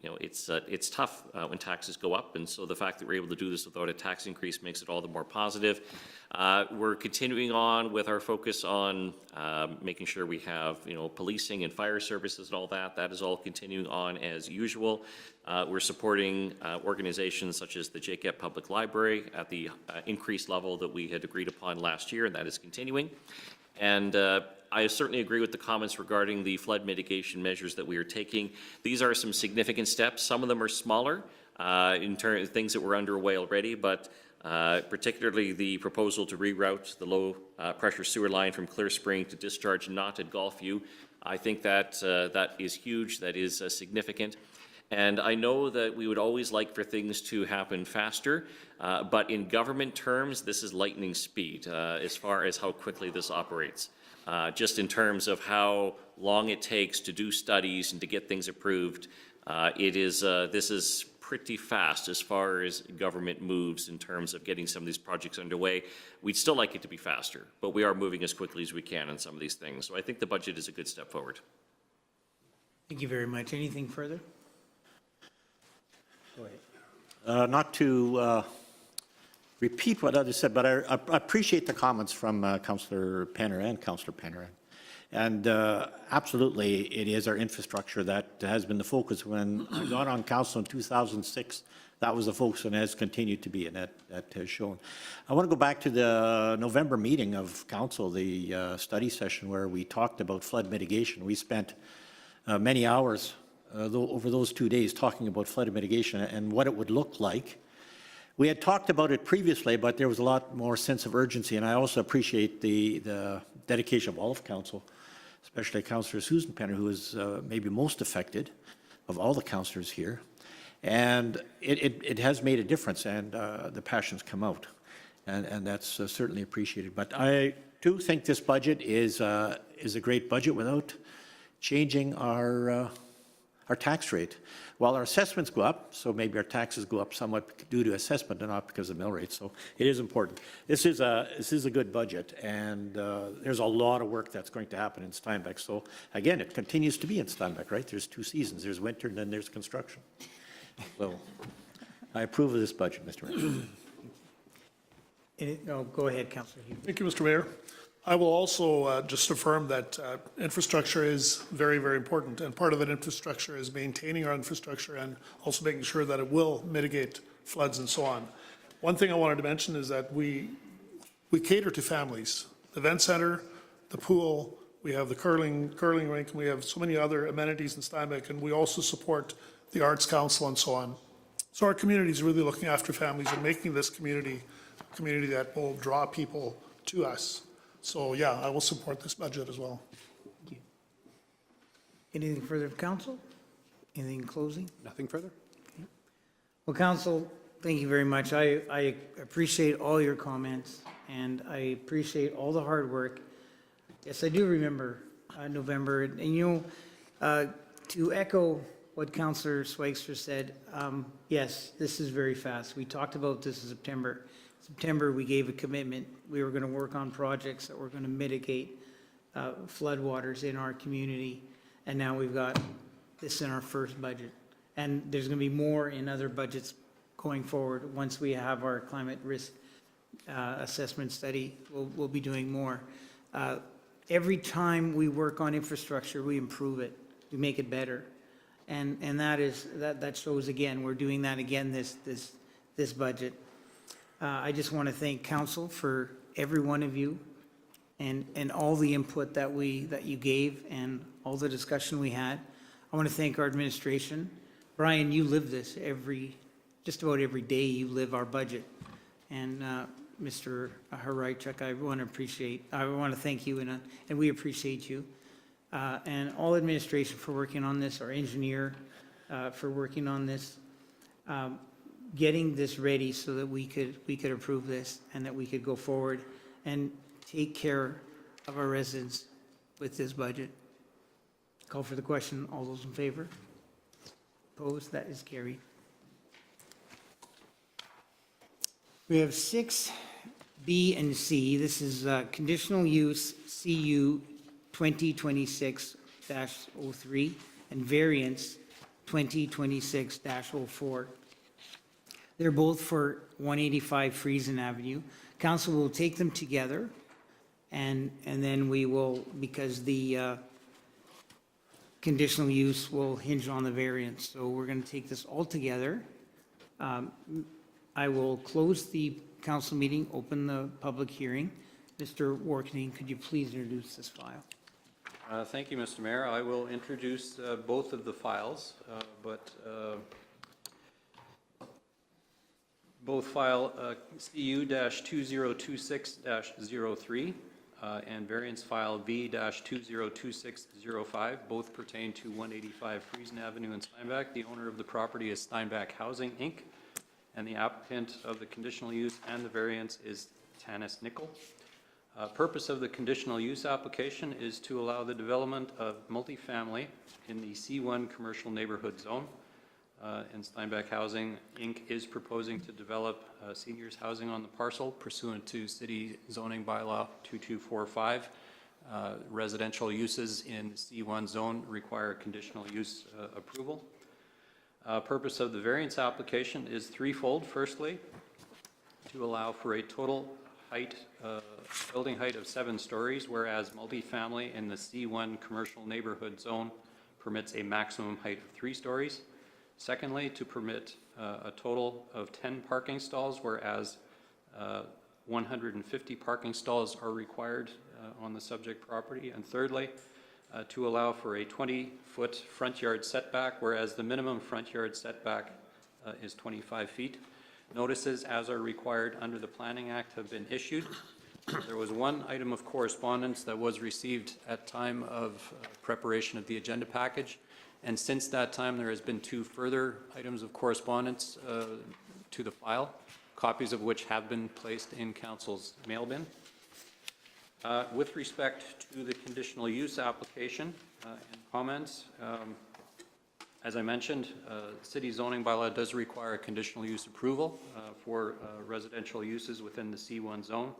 you know, it's tough when taxes go up, and so the fact that we're able to do this without a tax increase makes it all the more positive. We're continuing on with our focus on making sure we have, you know, policing and fire services and all that. That is all continuing on as usual. We're supporting organizations such as the JCAP Public Library at the increased level that we had agreed upon last year, and that is continuing. And I certainly agree with the comments regarding the flood mitigation measures that we are taking. These are some significant steps. Some of them are smaller in terms of things that were underway already, but particularly the proposal to reroute the low pressure sewer line from Clear Spring to discharge not at Gulfview. I think that that is huge, that is significant. And I know that we would always like for things to happen faster, but in government terms, this is lightning speed as far as how quickly this operates. Just in terms of how long it takes to do studies and to get things approved, this is pretty fast as far as government moves in terms of getting some of these projects underway. We'd still like it to be faster, but we are moving as quickly as we can on some of these things. So I think the budget is a good step forward. Thank you very much. Anything further? Go ahead. Not to repeat what others said, but I appreciate the comments from Councillor Penner and Councillor Penner. And absolutely, it is our infrastructure that has been the focus. When I got on council in 2006, that was the focus and has continued to be, and that has shown. I want to go back to the November meeting of council, the study session where we talked about flood mitigation. We spent many hours over those 2 days talking about flood mitigation and what it would look like. We had talked about it previously, but there was a lot more sense of urgency, and I also appreciate the dedication of all of council, especially Councillor Susan Penner, who is maybe most affected of all the councillors here. And it has made a difference, and the passions come out, and that's certainly appreciated. But I do think this budget is a great budget without changing our tax rate. While our assessments go up, so maybe our taxes go up somewhat due to assessment and not because of mill rate. So it is important. This is a good budget, and there's a lot of work that's going to happen in Steinbach. So again, it continues to be in Steinbach, right? There's 2 seasons. There's winter and then there's construction. So I approve of this budget, Mr. Mayor. Go ahead, Councillor Hughes. Thank you, Mr. Mayor. I will also just affirm that infrastructure is very, very important, and part of that infrastructure is maintaining our infrastructure and also making sure that it will mitigate floods and so on. One thing I wanted to mention is that we cater to families. The event center, the pool, we have the curling rink, and we have so many other amenities in Steinbach, and we also support the Arts Council and so on. So our community is really looking after families and making this community a community that will draw people to us. So, yeah, I will support this budget as well. Thank you. Anything further from council? Anything in closing? Nothing further? Okay. Well, council, thank you very much. I appreciate all your comments, and I appreciate all the hard work. Yes, I do remember November, and you know, to echo what Councillor Schweikser said, yes, this is very fast. We talked about this in September. September, we gave a commitment. We were going to work on projects that were going to mitigate floodwaters in our community, and now we've got this in our first budget. And there's going to be more in other budgets going forward. Once we have our climate risk assessment study, we'll be doing more. Every time we work on infrastructure, we improve it. We make it better. And that shows again. We're doing that again this budget. I just want to thank council for every one of you and all the input that you gave and all the discussion we had. I want to thank our administration. Brian, you live this just about every day. You live our budget. And Mr. Haraichuk, I want to thank you, and we appreciate you. And all administration for working on this, our engineer for working on this. getting this ready so that we could approve this and that we could go forward and take care of our residents with this budget. Call for the question. All those in favor? Opposed? That is carried. We have 6B and C. This is Conditional Use CU-2026-03 and Variance 2026-04. They're both for 185 Friesen Avenue. Council will take them together, and then we will, because the conditional use will hinge on the variance. So we're going to take this all together. I will close the council meeting, open the public hearing. Mr. Warkening, could you please introduce this file? Thank you, Mr. Mayor. I will introduce both of the files, both file CU-2026-03 and variance file V-2026-05, both pertain to 185 Friesen Avenue in Steinbach. The owner of the property is Steinbach Housing, Inc., and the applicant of the conditional use and the variance is Tanis Nickel. Purpose of the conditional use application is to allow the development of multifamily in the C1 commercial neighborhood zone. And Steinbach Housing, Inc. is proposing to develop seniors housing on the parcel pursuant to City Zoning Bylaw 2245. Residential uses in the C1 zone require conditional use approval. Purpose of the variance application is threefold. Firstly, to allow for a total height, building height of 7 stories, whereas multifamily in the C1 commercial neighborhood zone permits a maximum height of 3 stories. Secondly, to permit a total of 10 parking stalls, whereas 150 parking stalls are required on the subject property. And thirdly, to allow for a 20-foot front yard setback, whereas the minimum front yard setback is 25 feet. Notices, as are required under the Planning Act, have been issued. There was one item of correspondence that was received at time of preparation of the agenda package, and since that time there has been 2 further items of correspondence to the file, copies of which have been placed in Council's mail bin. With respect to the conditional use application and comments, as I mentioned, city zoning bylaw does require conditional use approval for residential uses within the C1 zone.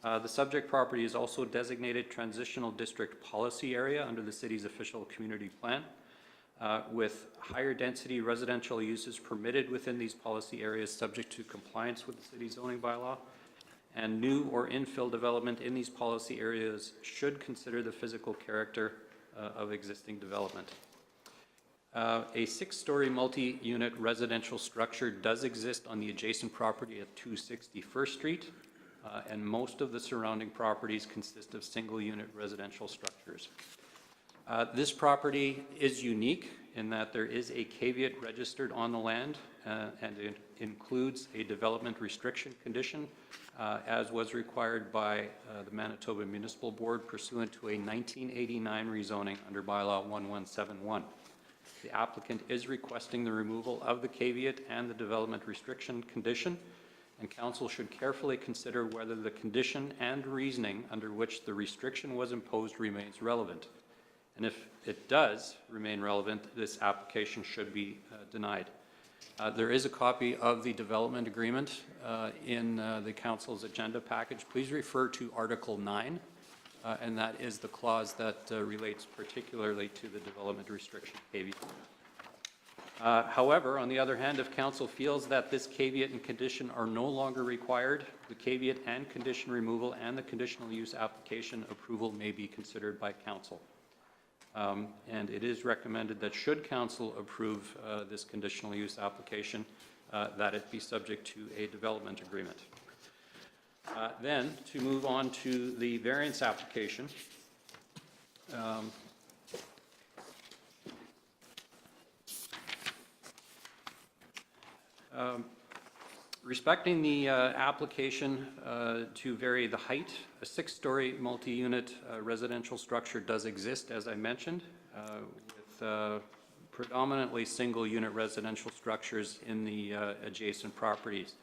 The subject property is also designated transitional district policy area under the city's official community plan, with higher density residential uses permitted within these policy areas subject to compliance with the city zoning bylaw. And new or infill development in these policy areas should consider the physical character of existing development. A 6-story multi-unit residential structure does exist on the adjacent property at 261st Street, and most of the surrounding properties consist of single-unit residential structures. This property is unique in that there is a caveat registered on the land, and it includes a development restriction condition, as was required by the Manitoba Municipal Board pursuant to a 1989 rezoning under Bylaw 1171. The applicant is requesting the removal of the caveat and the development restriction condition, and council should carefully consider whether the condition and reasoning under which the restriction was imposed remains relevant. And if it does remain relevant, this application should be denied. There is a copy of the development agreement in the council's agenda package. Please refer to Article 9, and that is the clause that relates particularly to the development restriction caveat. However, on the other hand, if council feels that this caveat and condition are no longer required, the caveat and condition removal and the conditional use application approval may be considered by council. And it is recommended that should council approve this conditional use application, that it be subject to a development agreement. Then, to move on to the variance application, respecting the application to vary the height, a 6-story multi-unit residential structure does exist, as I mentioned, with predominantly single-unit residential structures in the adjacent properties.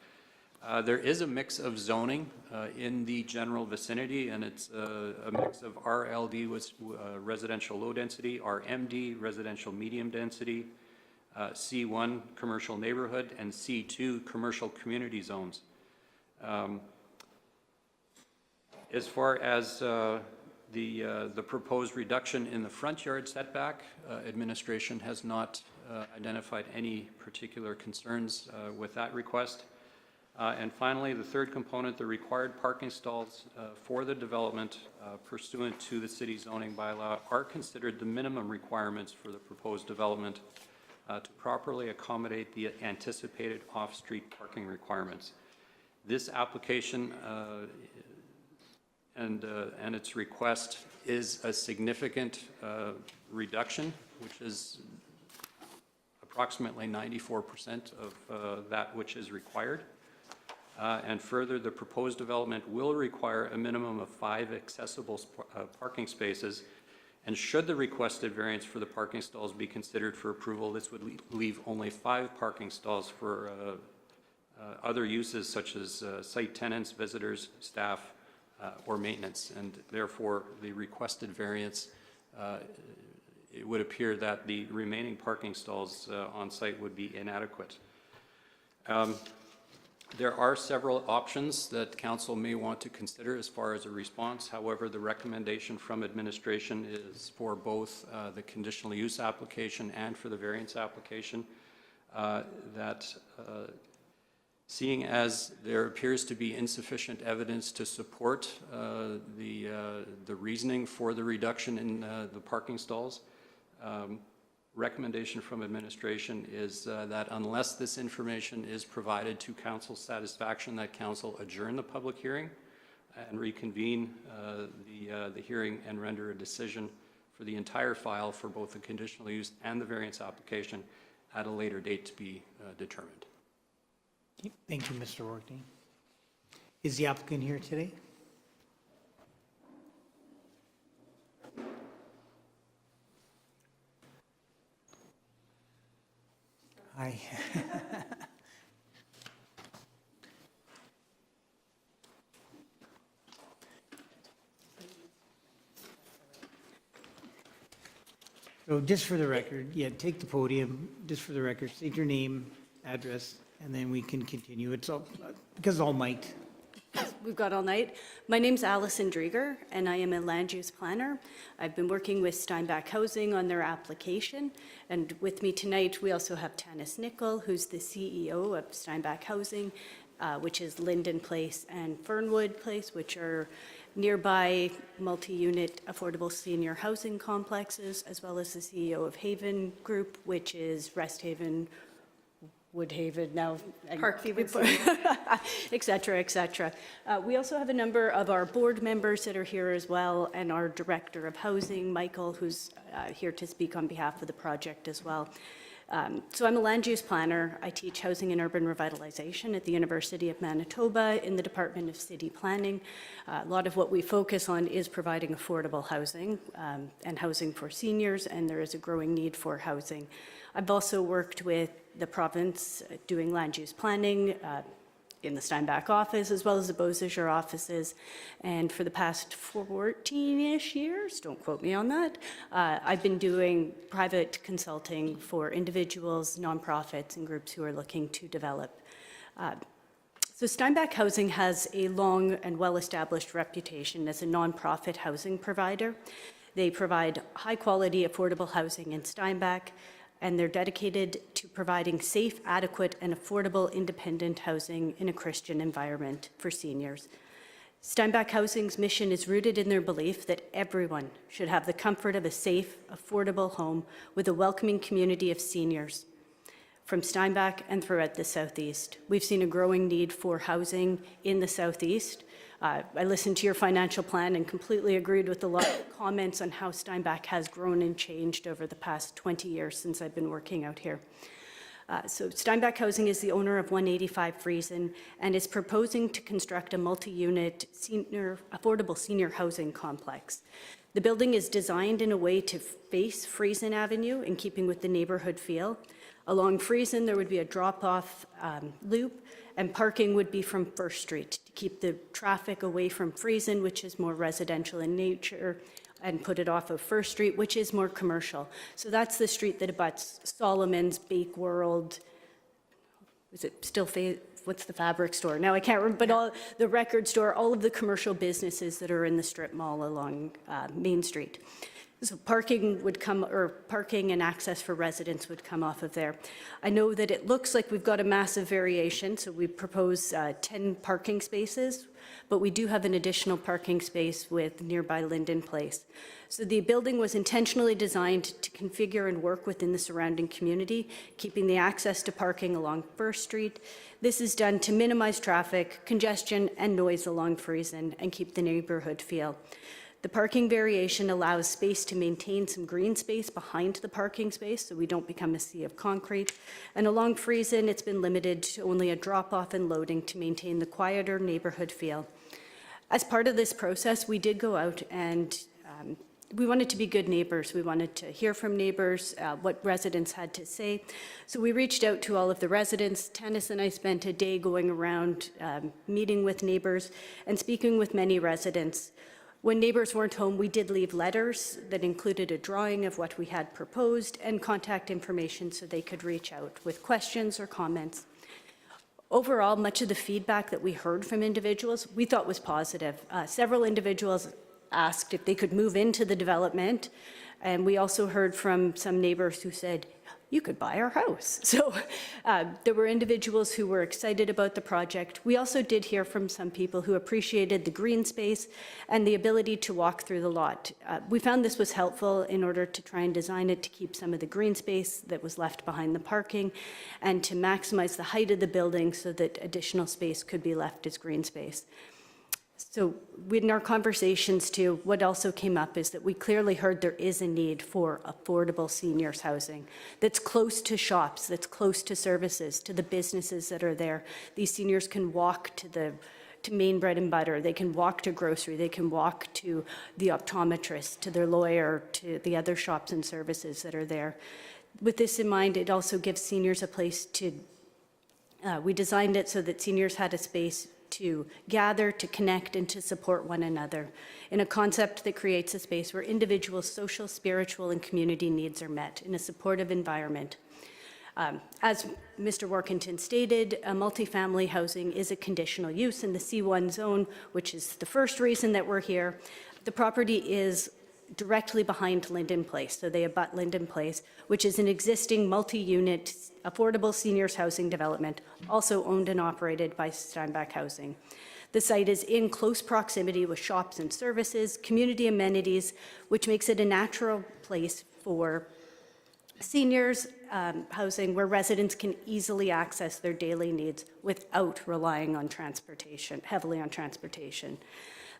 There is a mix of zoning in the general vicinity, and it's a mix of RLD with residential low density, RMD, residential medium density, C1 commercial neighborhood, and C2 commercial community zones. As far as the proposed reduction in the front yard setback, administration has not identified any particular concerns with that request. And finally, the third component, the required parking stalls for the development pursuant to the city zoning bylaw are considered the minimum requirements for the proposed development to properly accommodate the anticipated off-street parking requirements. This application and its request is a significant reduction, which is approximately 94% of that which is required. And further, the proposed development will require a minimum of 5 accessible parking spaces. And should the requested variance for the parking stalls be considered for approval, this would leave only 5 parking stalls for other uses such as site tenants, visitors, staff, or maintenance. And therefore, the requested variance, it would appear that the remaining parking stalls on site would be inadequate. There are several options that council may want to consider as far as a response. However, the recommendation from administration is for both the conditional use application and for the variance application that seeing as there appears to be insufficient evidence to support the reasoning for the reduction in the parking stalls, recommendation from administration is that unless this information is provided to council's satisfaction, that council adjourn the public hearing and reconvene the hearing and render a decision for the entire file for both the conditional use and the variance application at a later date to be determined. Thank you, Mr. Orkney. Is the applicant here today? Hi. So just for the record, yeah, take the podium, just for the record, state your name, address, and then we can continue. It's all, because it's all mic'd. We've got all night. My name's Alison Drieger, and I am a land use planner. I've been working with Steinbach Housing on their application, and with me tonight, we also have Tanis Nickel, who's the CEO of Steinbach Housing, which is Linden Place and Fernwood Place, which are nearby multi-unit affordable senior housing complexes, as well as the CEO of Haven Group, which is Rest Haven, Woodhaven, now Parkview, et cetera, et cetera. We also have a number of our board members that are here as well, and our Director of Housing, Michael, who's here to speak on behalf of the project as well. So I'm a land use planner. I teach housing and urban revitalization at the University of Manitoba in the Department of City Planning. A lot of what we focus on is providing affordable housing and housing for seniors, and there is a growing need for housing. I've also worked with the province doing land use planning in the Steinbach office, as well as the Beausejour offices. And for the past 14-ish years, don't quote me on that, I've been doing private consulting for individuals, nonprofits, and groups who are looking to develop. So Steinbach Housing has a long and well-established reputation as a nonprofit housing provider. They provide high-quality, affordable housing in Steinbach, and they're dedicated to providing safe, adequate, and affordable independent housing in a Christian environment for seniors. Steinbach Housing's mission is rooted in their belief that everyone should have the comfort of a safe, affordable home with a welcoming community of seniors. From Steinbach and throughout the Southeast, we've seen a growing need for housing in the Southeast. I listened to your financial plan and completely agreed with a lot of comments on how Steinbach has grown and changed over the past 20 years since I've been working out here. So Steinbach Housing is the owner of 185 Friesen and is proposing to construct a multi-unit affordable senior housing complex. The building is designed in a way to face Friesen Avenue in keeping with the neighborhood feel. Along Friesen, there would be a drop-off loop, and parking would be from First Street to keep the traffic away from Friesen, which is more residential in nature, and put it off of First Street, which is more commercial. So that's the street that abuts Solomon's, Bake World, is it still, what's the fabric store? Now I can't remember, but all the record store, all of the commercial businesses that are in the strip mall along Main Street. So parking would come, or parking and access for residents would come off of there. I know that it looks like we've got a massive variation, so we propose 10 parking spaces, but we do have an additional parking space with nearby Linden Place. So the building was intentionally designed to configure and work within the surrounding community, keeping the access to parking along First Street. This is done to minimize traffic, congestion, and noise along Friesen and keep the neighborhood feel. The parking variation allows space to maintain some green space behind the parking space so we don't become a sea of concrete. And along Friesen, it's been limited to only a drop-off and loading to maintain the quieter neighborhood feel. As part of this process, we did go out and we wanted to be good neighbors. We wanted to hear from neighbors, what residents had to say. So we reached out to all of the residents. Tanis and I spent a day going around, meeting with neighbors and speaking with many residents. When neighbors weren't home, we did leave letters that included a drawing of what we had proposed and contact information so they could reach out with questions or comments. Overall, much of the feedback that we heard from individuals we thought was positive. Several individuals asked if they could move into the development, and we also heard from some neighbors who said, you could buy our house. So there were individuals who were excited about the project. We also did hear from some people who appreciated the green space and the ability to walk through the lot. We found this was helpful in order to try and design it to keep some of the green space that was left behind the parking and to maximize the height of the building so that additional space could be left as green space. So in our conversations too, what also came up is that we clearly heard there is a need for affordable seniors housing that's close to shops, that's close to services, to the businesses that are there. These seniors can walk to Main Bread and Butter, they can walk to grocery, they can walk to the optometrist, to their lawyer, to the other shops and services that are there. With this in mind, it also gives seniors a place to, we designed it so that seniors had a space to gather, to connect, and to support one another in a concept that creates a space where individuals' social, spiritual, and community needs are met in a supportive environment. As Mr. Workington stated, multifamily housing is a conditional use in the C1 zone, which is the first reason that we're here. The property is directly behind Linden Place, so they abut Linden Place, which is an existing multi-unit affordable seniors housing development, also owned and operated by Steinbach Housing. The site is in close proximity with shops and services, community amenities, which makes it a natural place for seniors housing where residents can easily access their daily needs without relying on transportation, heavily on transportation.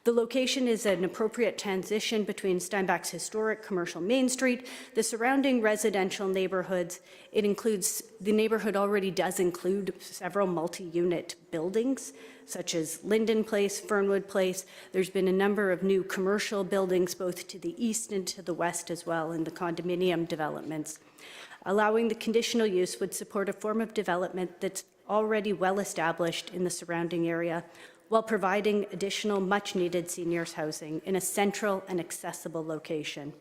The location is an appropriate transition between Steinbach's historic commercial Main Street, the surrounding residential neighborhoods. It includes, the neighborhood already does include several multi-unit buildings, such as Linden Place, Fernwood Place. There's been a number of new commercial buildings, both to the east and to the west as well, in the condominium developments. Allowing the conditional use would support a form of development that's already well established in the surrounding area, while providing additional much-needed seniors housing in a central and accessible location.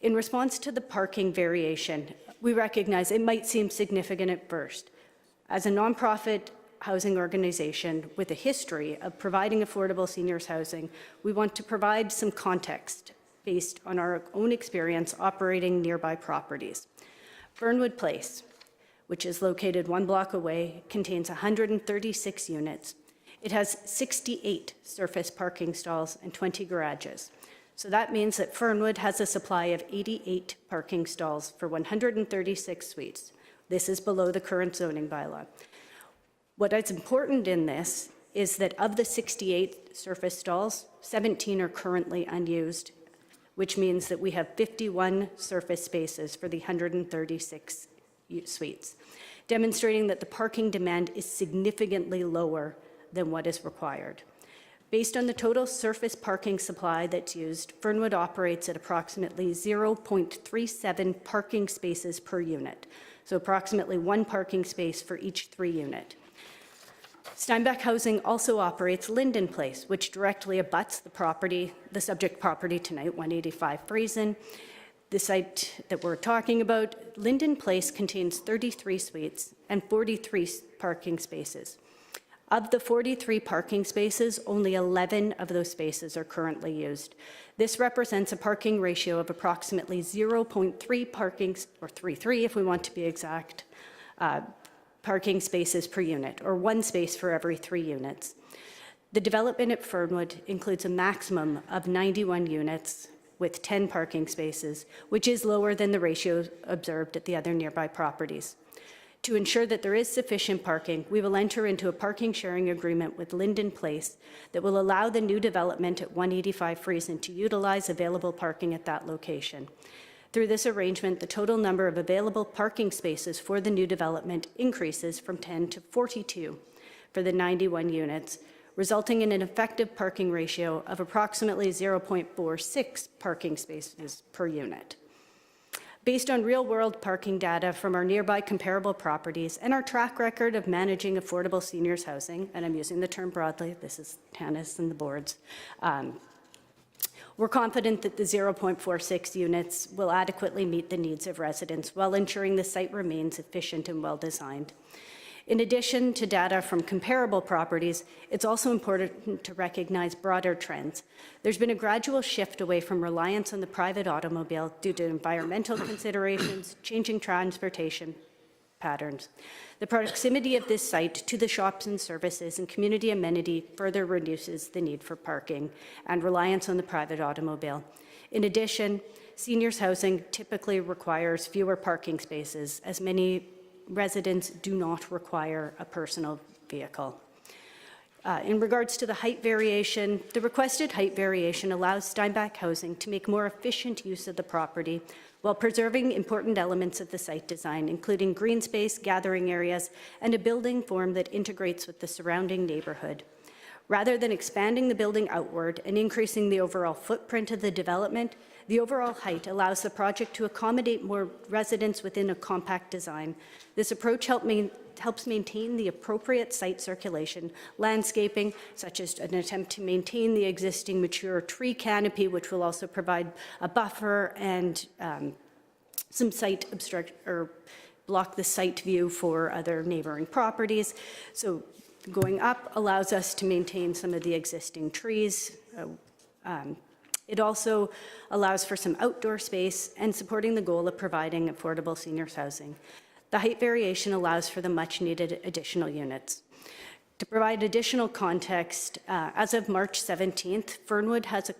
In response to the parking variation, we recognize it might seem significant at first. As a nonprofit housing organization with a history of providing affordable seniors housing, we want to provide some context based on our own experience operating nearby properties. Fernwood Place, which is located 1 block away, contains 136 units. It has 68 surface parking stalls and 20 garages. So that means that Fernwood has a supply of 88 parking stalls for 136 suites. This is below the current zoning bylaw. What is important in this is that of the 68 surface stalls, 17 are currently unused, which means that we have 51 surface spaces for the 136 suites, demonstrating that the parking demand is significantly lower than what is required. Based on the total surface parking supply that's used, Fernwood operates at approximately 0.37 parking spaces per unit, so approximately 1 parking space for each 3 unit. Steinbach Housing also operates Linden Place, which directly abuts the subject property tonight, 185 Friesen. The site that we're talking about, Linden Place, contains 33 suites and 43 parking spaces. Of the 43 parking spaces, only 11 of those spaces are currently used. This represents a parking ratio of approximately 0.3 parkings, or 3.3 if we want to be exact, parking spaces per unit, or 1 space for every 3 units. The development at Fernwood includes a maximum of 91 units with 10 parking spaces, which is lower than the ratio observed at the other nearby properties. To ensure that there is sufficient parking, we will enter into a parking sharing agreement with Linden Place that will allow the new development at 185 Friesen to utilize available parking at that location. Through this arrangement, the total number of available parking spaces for the new development increases from 10 to 42 for the 91 units, resulting in an effective parking ratio of approximately 0.46 parking spaces per unit. Based on real-world parking data from our nearby comparable properties and our track record of managing affordable seniors housing, and I'm using the term broadly, this is Tanis and the boards, we're confident that the 0.46 units will adequately meet the needs of residents while ensuring the site remains efficient and well-designed. In addition to data from comparable properties, it's also important to recognize broader trends. There's been a gradual shift away from reliance on the private automobile due to environmental considerations, changing transportation patterns. The proximity of this site to the shops and services and community amenity further reduces the need for parking and reliance on the private automobile. In addition, seniors housing typically requires fewer parking spaces, as many residents do not require a personal vehicle. In regards to the height variation, the requested height variation allows Steinbach Housing to make more efficient use of the property while preserving important elements of the site design, including green space, gathering areas, and a building form that integrates with the surrounding neighborhood. Rather than expanding the building outward and increasing the overall footprint of the development, the overall height allows the project to accommodate more residents within a compact design. This approach helps maintain the appropriate site circulation, landscaping, such as an attempt to maintain the existing mature tree canopy, which will also provide a buffer and some site obstruct or block the site view for other neighboring properties. So going up allows us to maintain some of the existing trees. It also allows for some outdoor space and supporting the goal of providing affordable seniors housing. The height variation allows for the much-needed additional units. To provide additional context, as of March 17th, Fernwood has a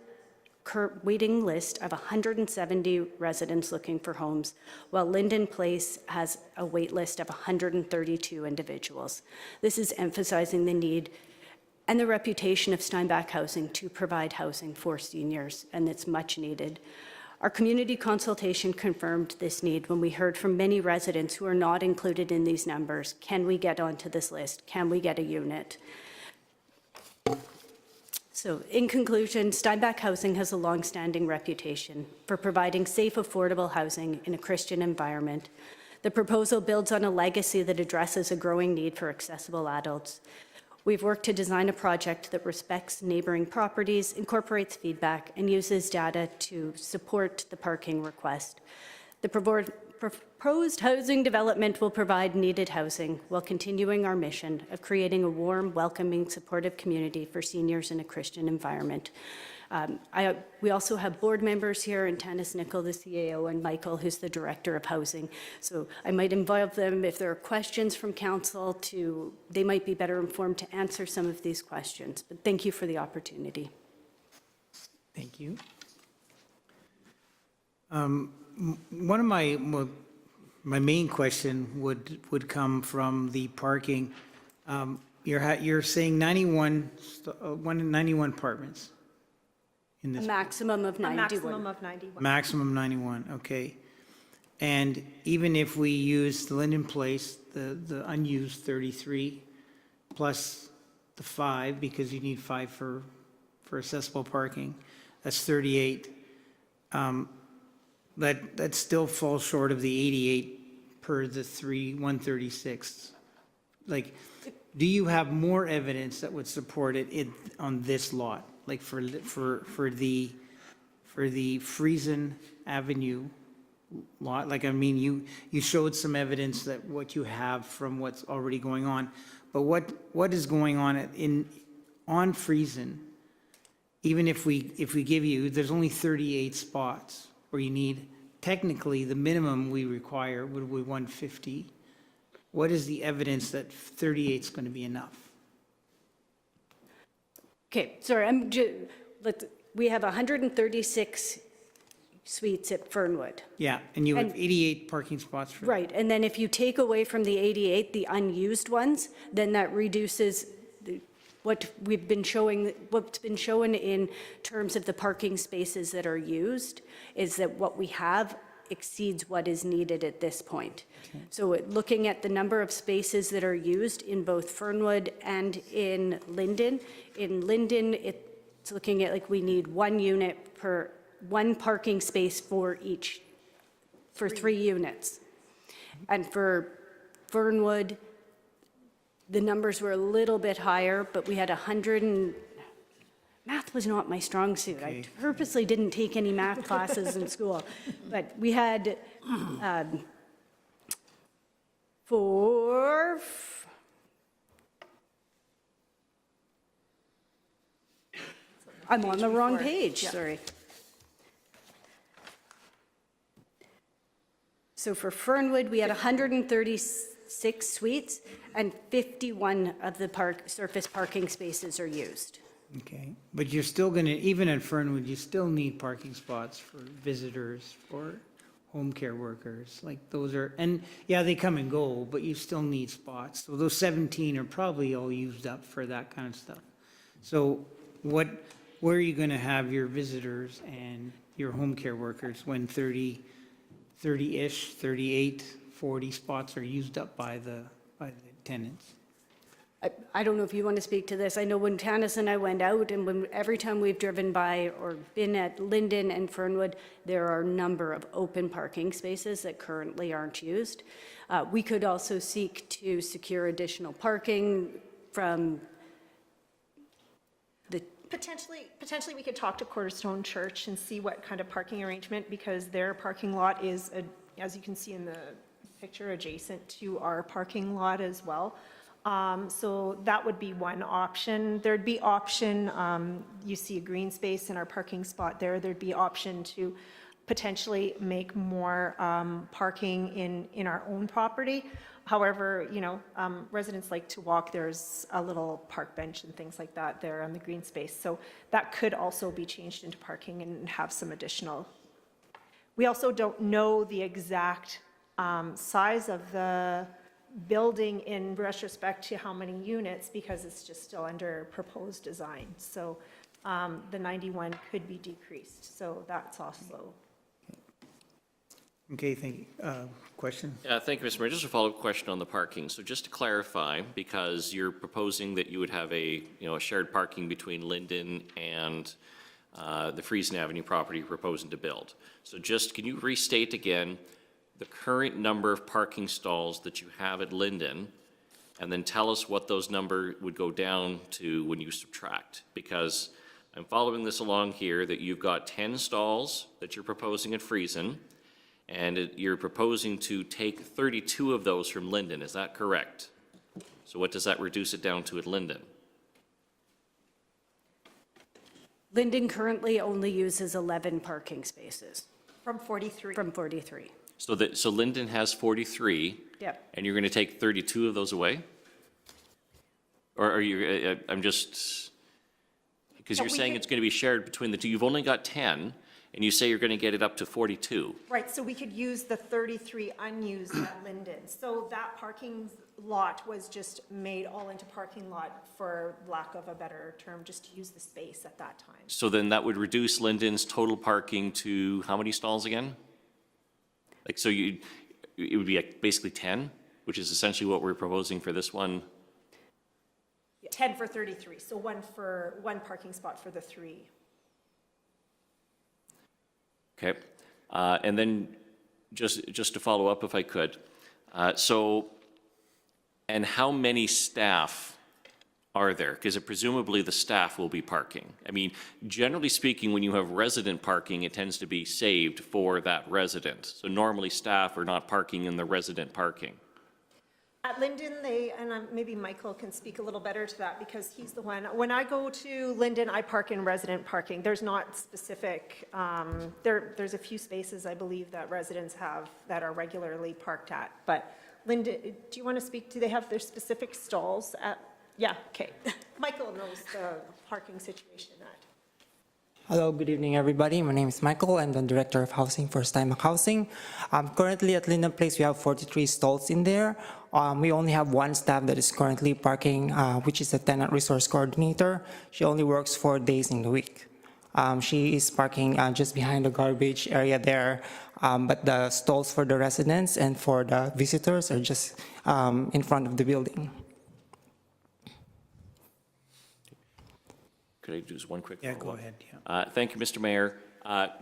waiting list of 170 residents looking for homes, while Linden Place has a wait list of 132 individuals. This is emphasizing the need and the reputation of Steinbach Housing to provide housing for seniors, and it's much needed. Our community consultation confirmed this need when we heard from many residents who are not included in these numbers. Can we get onto this list? Can we get a unit? So in conclusion, Steinbach Housing has a long-standing reputation for providing safe, affordable housing in a Christian environment. The proposal builds on a legacy that addresses a growing need for accessible adults. We've worked to design a project that respects neighboring properties, incorporates feedback, and uses data to support the parking request. The proposed housing development will provide needed housing while continuing our mission of creating a warm, welcoming, supportive community for seniors in a Christian environment. We also have board members here, and Tanis Nickel, the CAO, and Michael, who's the Director of Housing. So I might involve them if there are questions from council they might be better informed to answer some of these questions. But thank you for the opportunity. Thank you. One of my main question would come from the parking. You're saying 91 apartments in A this. maximum of 91. Maximum of 91. Maximum 91, okay. And even if we use the Linden Place, the unused 33, plus the 5, because you need 5 for for accessible parking. That's 38. That still falls short of the 88 per the 136. Like, do you have more evidence that would support it on this lot? Like for the Friesen Avenue lot? Like, I mean, you showed some evidence that what you have from what's already going on, but what is going on on Friesen? Even if we give you, there's only 38 spots where you need, technically, the minimum we require would be 150. What is the evidence that 38 is going to be enough? Okay, sorry, we have 136 suites at Fernwood. Yeah, and you have 88 parking spots for. Right, and then if you take away from the 88, the unused ones, then that reduces what's been shown in terms of the parking spaces that are used, is that what we have exceeds what is needed at this point. Okay. So looking at the number of spaces that are used in both Fernwood and in Linden, it's looking at like we need 1 unit per, 1 parking space for 3 units. And for Fernwood, the numbers were a little bit higher, but we had math was not my strong suit. Okay. I purposely didn't take any math classes in school. But we had I'm on the wrong page, sorry. So for Fernwood, we had 136 suites, and 51 of the surface parking spaces are used. Okay, but you're still going to, even at Fernwood, you still need parking spots for visitors, for home care workers, like those are, and yeah, they come and go, but you still need spots. So those 17 are probably all used up for that kind of stuff. So where are you going to have your visitors and your home care workers when 30-ish, 38, 40 spots are used up by the tenants? I don't know if you want to speak to this. I know when Tanis and I went out, and every time we've driven by or been at Linden and Fernwood, there are a number of open parking spaces that currently aren't used. We could also seek to secure additional parking from the... Potentially we could talk to Cornerstone Church and see what kind of parking arrangement, because their parking lot is, as you can see in the picture, adjacent to our parking lot as well. So that would be one option. There'd be option, you see a green space in our parking spot there. There'd be option to potentially make more parking in our own property. However, you know, residents like to walk. There's a little park bench and things like that there on the green space. So that could also be changed into parking and have some additional. We also don't know the exact size of the building in retrospect to how many units, because it's just still under proposed design. So the 91 could be decreased. So that's also. Okay, thank you. Question? Yeah, thank you, Mr. Mayor. Just a follow-up question on the parking. So just to clarify, because you're proposing that you would have a shared parking between Linden and the Friesen Avenue property you're proposing to build. So just, can you restate again the current number of parking stalls that you have at Linden, and then tell us what those numbers would go down to when you subtract? Because I'm following this along here, that you've got 10 stalls that you're proposing at Friesen, and you're proposing to take 32 of those from Linden. Is that correct? So what does that reduce it down to at Linden? Linden currently only uses 11 parking spaces. From 43. From 43. So Linden has 43. Yep. And you're going to take 32 of those away? Or are you, I'm just, because No, you're we saying could- it's going to be shared between the two. You've only got 10, and you say you're going to get it up to 42. Right, so we could use the 33 unused at Linden. So that parking lot was just made all into parking lot, for lack of a better term, just to use the space at that time. So then that would reduce Linden's total parking to how many stalls again? Like, so it would be basically 10, which is essentially what we're proposing for this one. 10 for 33, so one parking spot for the 3. Okay. And then just to follow up if I could. And how many staff are there? Because presumably the staff will be parking. I mean, generally speaking, when you have resident parking, it tends to be saved for that resident. So normally staff are not parking in the resident parking. At Linden, maybe Michael can speak a little better to that because he's the one. When I go to Linden, I park in resident parking. There's not specific, there's a few spaces, I believe, that residents have that are regularly parked at. But Linden, do you want to speak? Do they have their specific stalls at? Yeah, okay. Michael knows the parking situation at. Hello, good evening, everybody. My name is Michael. I'm the Director of Housing for Steinbach Housing. Currently at Linden Place, we have 43 stalls in there. We only have one staff that is currently parking, which is a tenant resource coordinator. She only works 4 days in the week. She is parking just behind the garbage area there, but the stalls for the residents and for the visitors are just in front of the building. Could I do just one quick Yeah, follow-up? go ahead, yeah. Thank you, Mr. Mayor.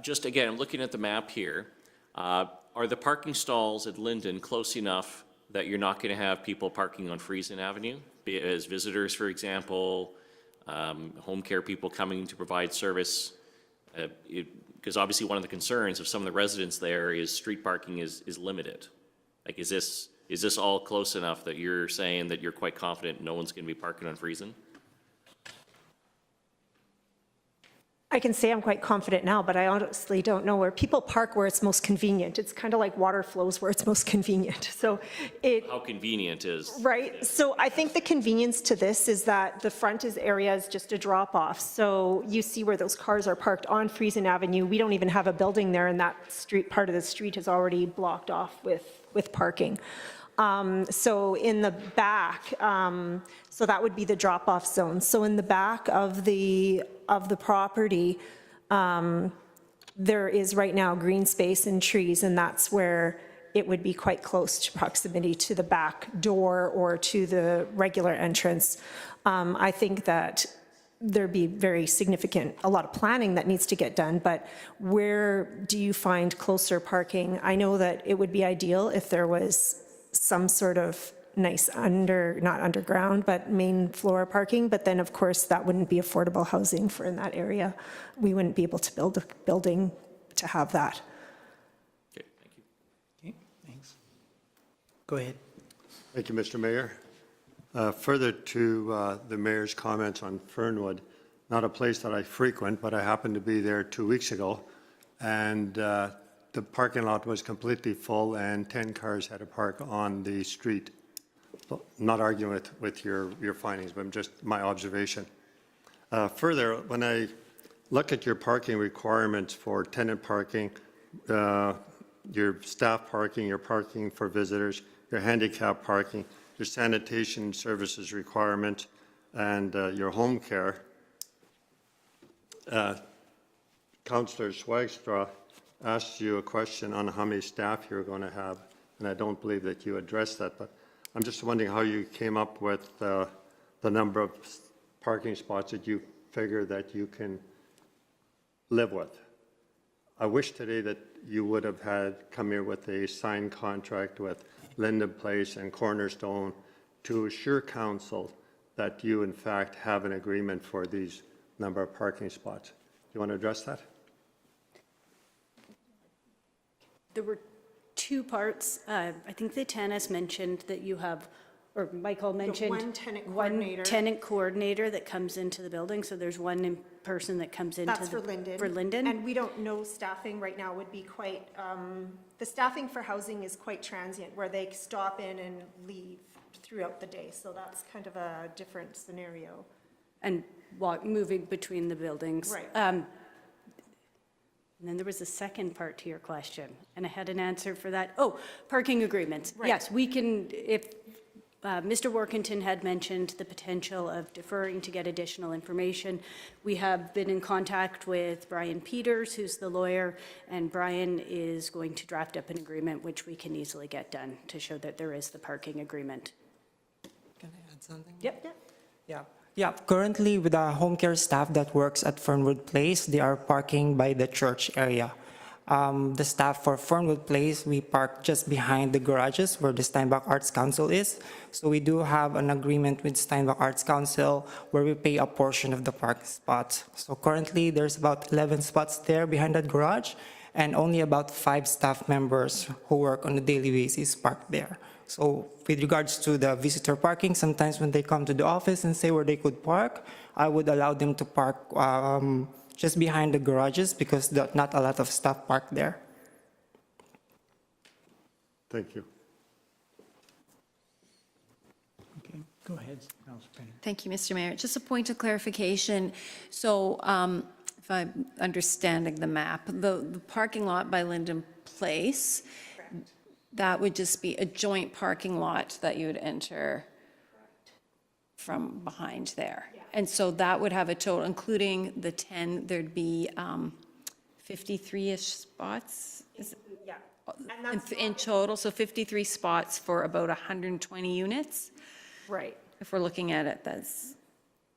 Just again, looking at the map here, are the parking stalls at Linden close enough that you're not going to have people parking on Friesen Avenue, be it as visitors, for example, home care people coming to provide service? Because obviously one of the concerns of some of the residents there is street parking is limited. Like, is this all close enough that you're saying that you're quite confident no one's going to be parking on Friesen? I can say I'm quite confident now, but I honestly don't know where people park where it's most convenient. It's kind of like water flows where it's most convenient. So How convenient is? right. So I think the convenience to this is that the front area is just a drop off. So you see where those cars are parked on Friesen Avenue. We don't even have a building there, and that street, part of the street is already blocked off with parking. So in the back, so that would be the drop-off zone. So in the back of the property, there is right now green space and trees, and that's where it would be quite close to proximity to the back door or to the regular entrance. I think that there'd be a lot of planning that needs to get done, but where do you find closer parking? I know that it would be ideal if there was some sort of nice not underground, but main floor parking, but then of course that wouldn't be affordable housing for in that area. We wouldn't be able to build a building to have that. Okay, thank you. Okay, thanks. Go ahead. Thank you, Mr. Mayor. Further to the mayor's comments on Fernwood, not a place that I frequent, but I happened to be there 2 weeks ago, and the parking lot was completely full and 10 cars had to park on the street. Not arguing with your findings, but just my observation. Further, when I look at your parking requirements for tenant parking, your staff parking, your parking for visitors, your handicap parking, your sanitation services requirement, and your home care, Councillor Swagstra asked you a question on how many staff you're going to have, and I don't believe that you addressed that, but I'm just wondering how you came up with the number of parking spots that you figure that you can live with. I wish today that you would have come here with a signed contract with Linden Place and Cornerstone to assure council that you in fact have an agreement for these number of parking spots. Do you want to address that? There were two parts. I think the TANF mentioned that you have, or Michael mentioned. One tenant coordinator. One tenant coordinator that comes into the building, so there's one person that comes into. That's for Linden. For Linden. And we don't know staffing right now would be quite, the staffing for housing is quite transient, where they stop in and leave throughout the day. So that's kind of a different scenario. And moving between the buildings. Right. And then there was a second part to your question, and I had an answer for that. Oh, parking agreements. Right. Yes, we can, if Mr. Workington had mentioned the potential of deferring to get additional information. We have been in contact with Brian Peters, who's the lawyer, and Brian is going to draft up an agreement which we can easily get done to show that there is the parking agreement. Can I add something? Yep. Yeah. Yeah, currently with the home care staff that works at Fernwood Place, they are parking by the church area. The staff for Fernwood Place, we park just behind the garages where the Steinbach Arts Council is. So we do have an agreement with Steinbach Arts Council where we pay a portion of the parking spots. So currently there's about 11 spots there behind that garage, and only about 5 staff members who work on a daily basis park there. So with regards to the visitor parking, sometimes when they come to the office and say where they could park, I would allow them to park just behind the garages because not a lot of staff park there. Thank you. Okay, go ahead, Councillor Penny. Thank you, Mr. Mayor. Just a point of clarification. So if I'm understanding the map, the parking lot by Linden Place, that would just be a joint parking lot that you would enter from behind there. And so that would have a total, including the 10, there'd be 53-ish spots? Yeah. And that's In total, so 53 spots for about 120 units? right. If we're looking at it, that's...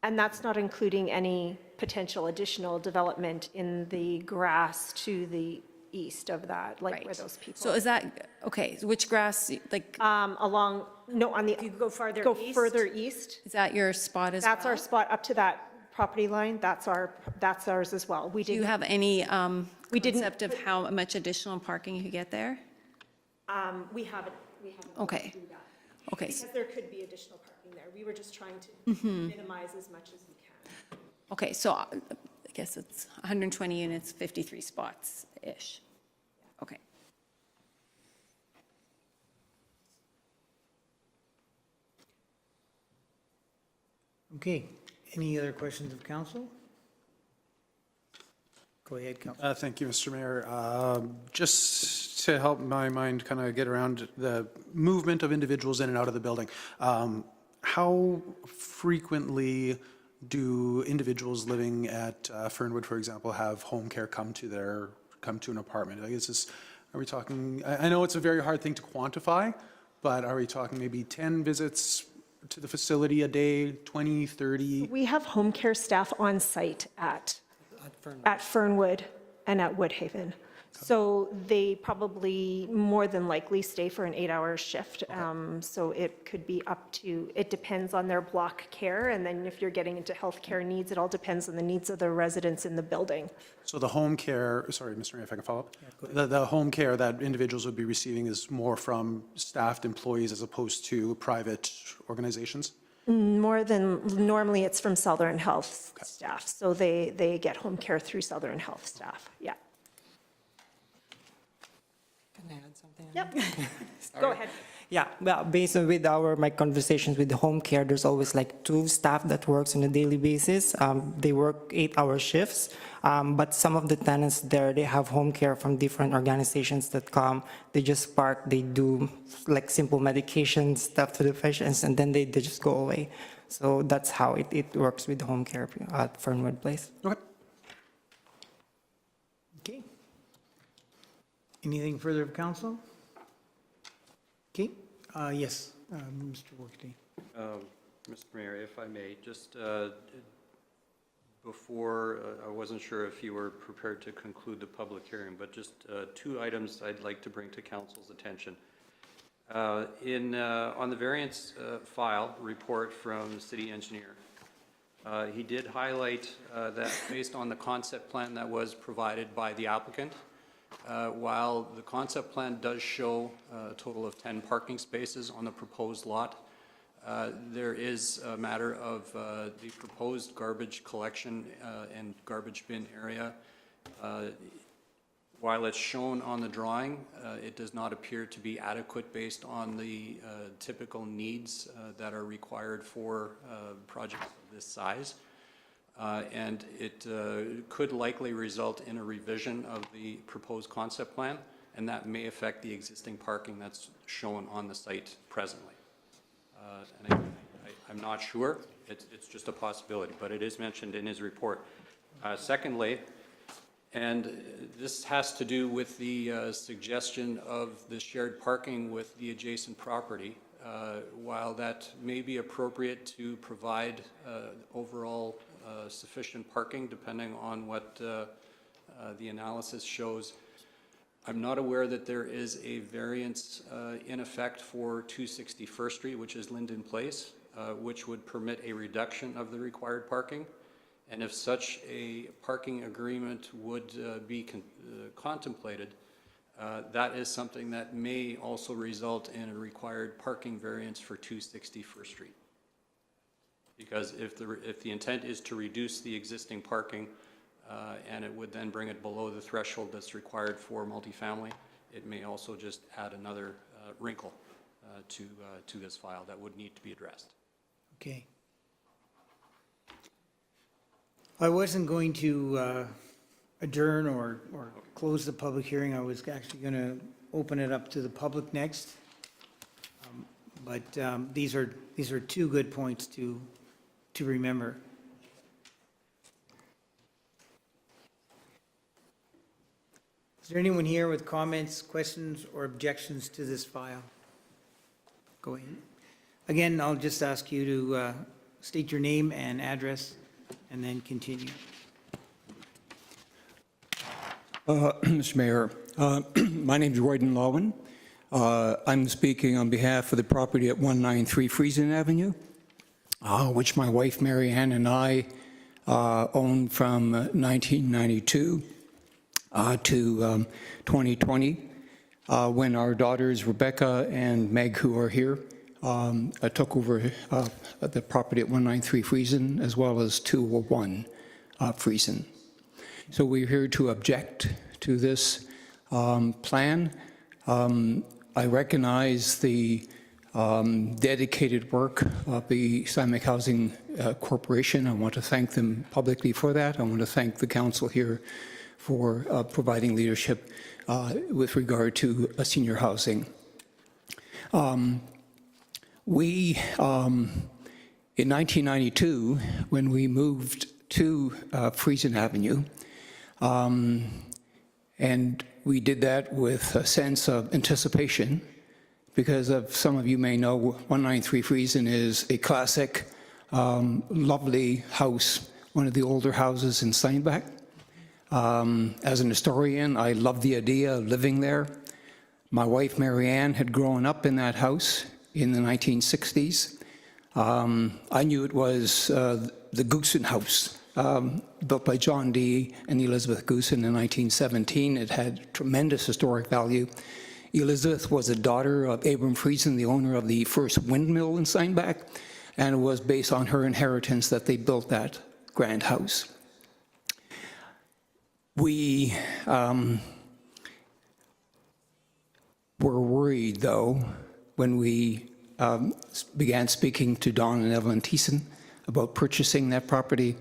And that's not including any potential additional development in the grass to the east of that, like where Right. those people. So is that, okay, so which grass, like, Along, no, on the. You go farther Go east? further east. is that your spot as well? That's our spot up to that property line. That's ours as well. We Do you didn't, have any We didn't concept of how much additional parking you could get there? we haven't. Okay. do that. Okay, Because there could be additional parking there. We were just trying to Mm-hmm. minimize as much as we can. okay, so I guess it's 120 units, 53 spots-ish. Okay. Okay, any other questions of council? Go ahead, Councillor. Thank you, Mr. Mayor. Just to help my mind kind of get around the movement of individuals in and out of the building, how frequently do individuals living at Fernwood, for example, have home care come to an apartment? I guess are we talking, I know it's a very hard thing to quantify, but are we talking maybe 10 visits to the facility a day, 20, 30? We have home care staff on site at Fernwood and at Woodhaven. So they probably more than likely stay for an 8-hour shift. So it could be up to, it depends on their block care. And then if you're getting into healthcare needs, it all depends on the needs of the residents in the building. So the home care, sorry, Mr. Mayor, if I can follow up? The home care that individuals would be receiving is more from staffed employees as opposed to private organizations? More than, normally it's from Southern Health staff. So they get home care through Southern Health staff, yeah. Can I add something? Yep. Go ahead. Yeah, well, based on with my conversations with the home care, there's always like 2 staff that works on a daily basis. They work 8-hour shifts, but some of the tenants there, they have home care from different organizations that come. They just park, they do like simple medication stuff to the patients, and then they just go away. So that's how it works with home care at Fernwood Place. Okay. Okay. Anything further of council? Okay, yes, Mr. Workday. Mr. Mayor, if I may, just before, I wasn't sure if you were prepared to conclude the public hearing, but just 2 items I'd like to bring to council's attention. On the variance file report from the city engineer, he did highlight that based on the concept plan that was provided by the applicant, while the concept plan does show a total of 10 parking spaces on the proposed lot, there is a matter of the proposed garbage collection and garbage bin area. While it's shown on the drawing, it does not appear to be adequate based on the typical needs that are required for projects of this size. And it could likely result in a revision of the proposed concept plan, and that may affect the existing parking that's shown on the site presently. And I'm not sure, it's just a possibility, but it is mentioned in his report. Secondly, and this has to do with the suggestion of the shared parking with the adjacent property. while that may be appropriate to provide overall sufficient parking, depending on what the analysis shows, I'm not aware that there is a variance in effect for 261st Street, which is Linden Place, which would permit a reduction of the required parking. And if such a parking agreement would be contemplated, that is something that may also result in a required parking variance for 261st Street. Because if the intent is to reduce the existing parking, and it would then bring it below the threshold that's required for multifamily, it may also just add another wrinkle to this file that would need to be addressed. Okay. I wasn't going to adjourn or close the public hearing. I was actually going to open it up to the public next. But these are two good points to remember. Is there anyone here with comments, questions, or objections to this file? Go ahead. Again, I'll just ask you to state your name and address and then continue. Mr. Mayor, my name is Royden Lowen. I'm speaking on behalf of the property at 193 Friesen Avenue, which my wife Mary Ann and I owned from 1992 to 2020, when our daughters Rebecca and Meg, who are here, took over the property at 193 Friesen as well as 201 Friesen. So we're here to object to this plan. I recognize the dedicated work of the Steinbach Housing Corporation. I want to thank them publicly for that. I want to thank the council here for providing leadership with regard to senior housing. We, in 1992, when we moved to Friesen Avenue, and we did that with a sense of anticipation, because of some of you may know 193 Friesen is a classic, lovely house, one of the older houses in Steinbach. As an historian, I love the idea of living there. My wife, Mary Ann, had grown up in that house in the 1960s. I knew it was the Goosen House, built by John D. and Elizabeth Goosen in 1917. It had tremendous historic value. Elizabeth was a daughter of Abram Friesen, the owner of the first windmill in Steinbach, and it was based on her inheritance that they built that grand house. We were worried, though, when we began speaking to Don and Evelyn Thiessen about purchasing that property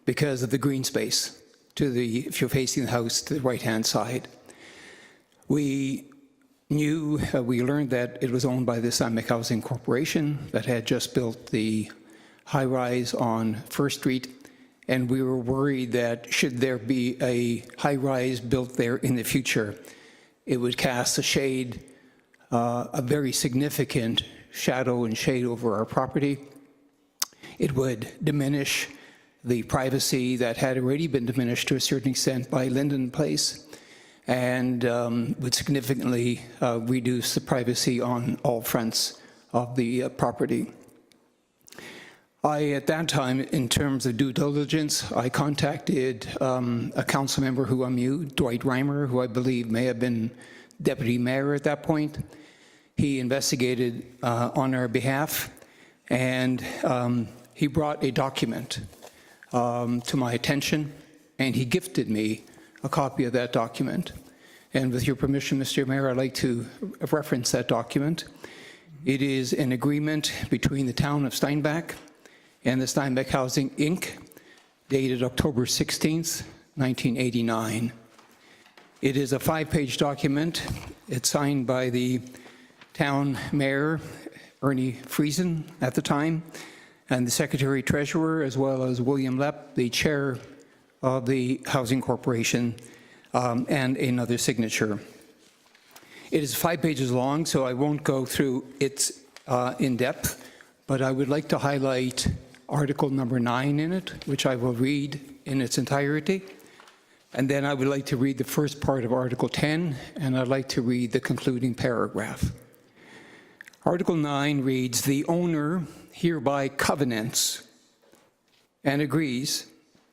because of the green space if you're facing the house, to the right-hand side. We learned that it was owned by the Steinbach Housing Corporation that had just built the high-rise on First Street, and we were worried that should there be a high-rise built there in the future, it would cast a very significant shadow and shade over our property. It would diminish the privacy that had already been diminished to a certain extent by Linden Place, and would significantly reduce the privacy on all fronts of the property. At that time, in terms of due diligence, I contacted a council member who I knew, Dwight Reimer, who I believe may have been deputy mayor at that point. He investigated on our behalf, and he brought a document to my attention, and he gifted me a copy of that document. And with your permission, Mr. Mayor, I'd like to reference that document. It is an agreement between the town of Steinbach and the Steinbach Housing, Inc., dated October 16th, 1989. It is a 5-page document. It's signed by the town mayor, Ernie Friesen, at the time, and the secretary treasurer, as well as William Lepp, the chair of the Housing Corporation, and another signature. It is 5 pages long, so I won't go through its in depth, but I would like to highlight Article number 9 in it, which I will read in its entirety. And then I would like to read the first part of Article 10, and I'd like to read the concluding paragraph. Article 9 reads, "The owner hereby covenants and agrees,"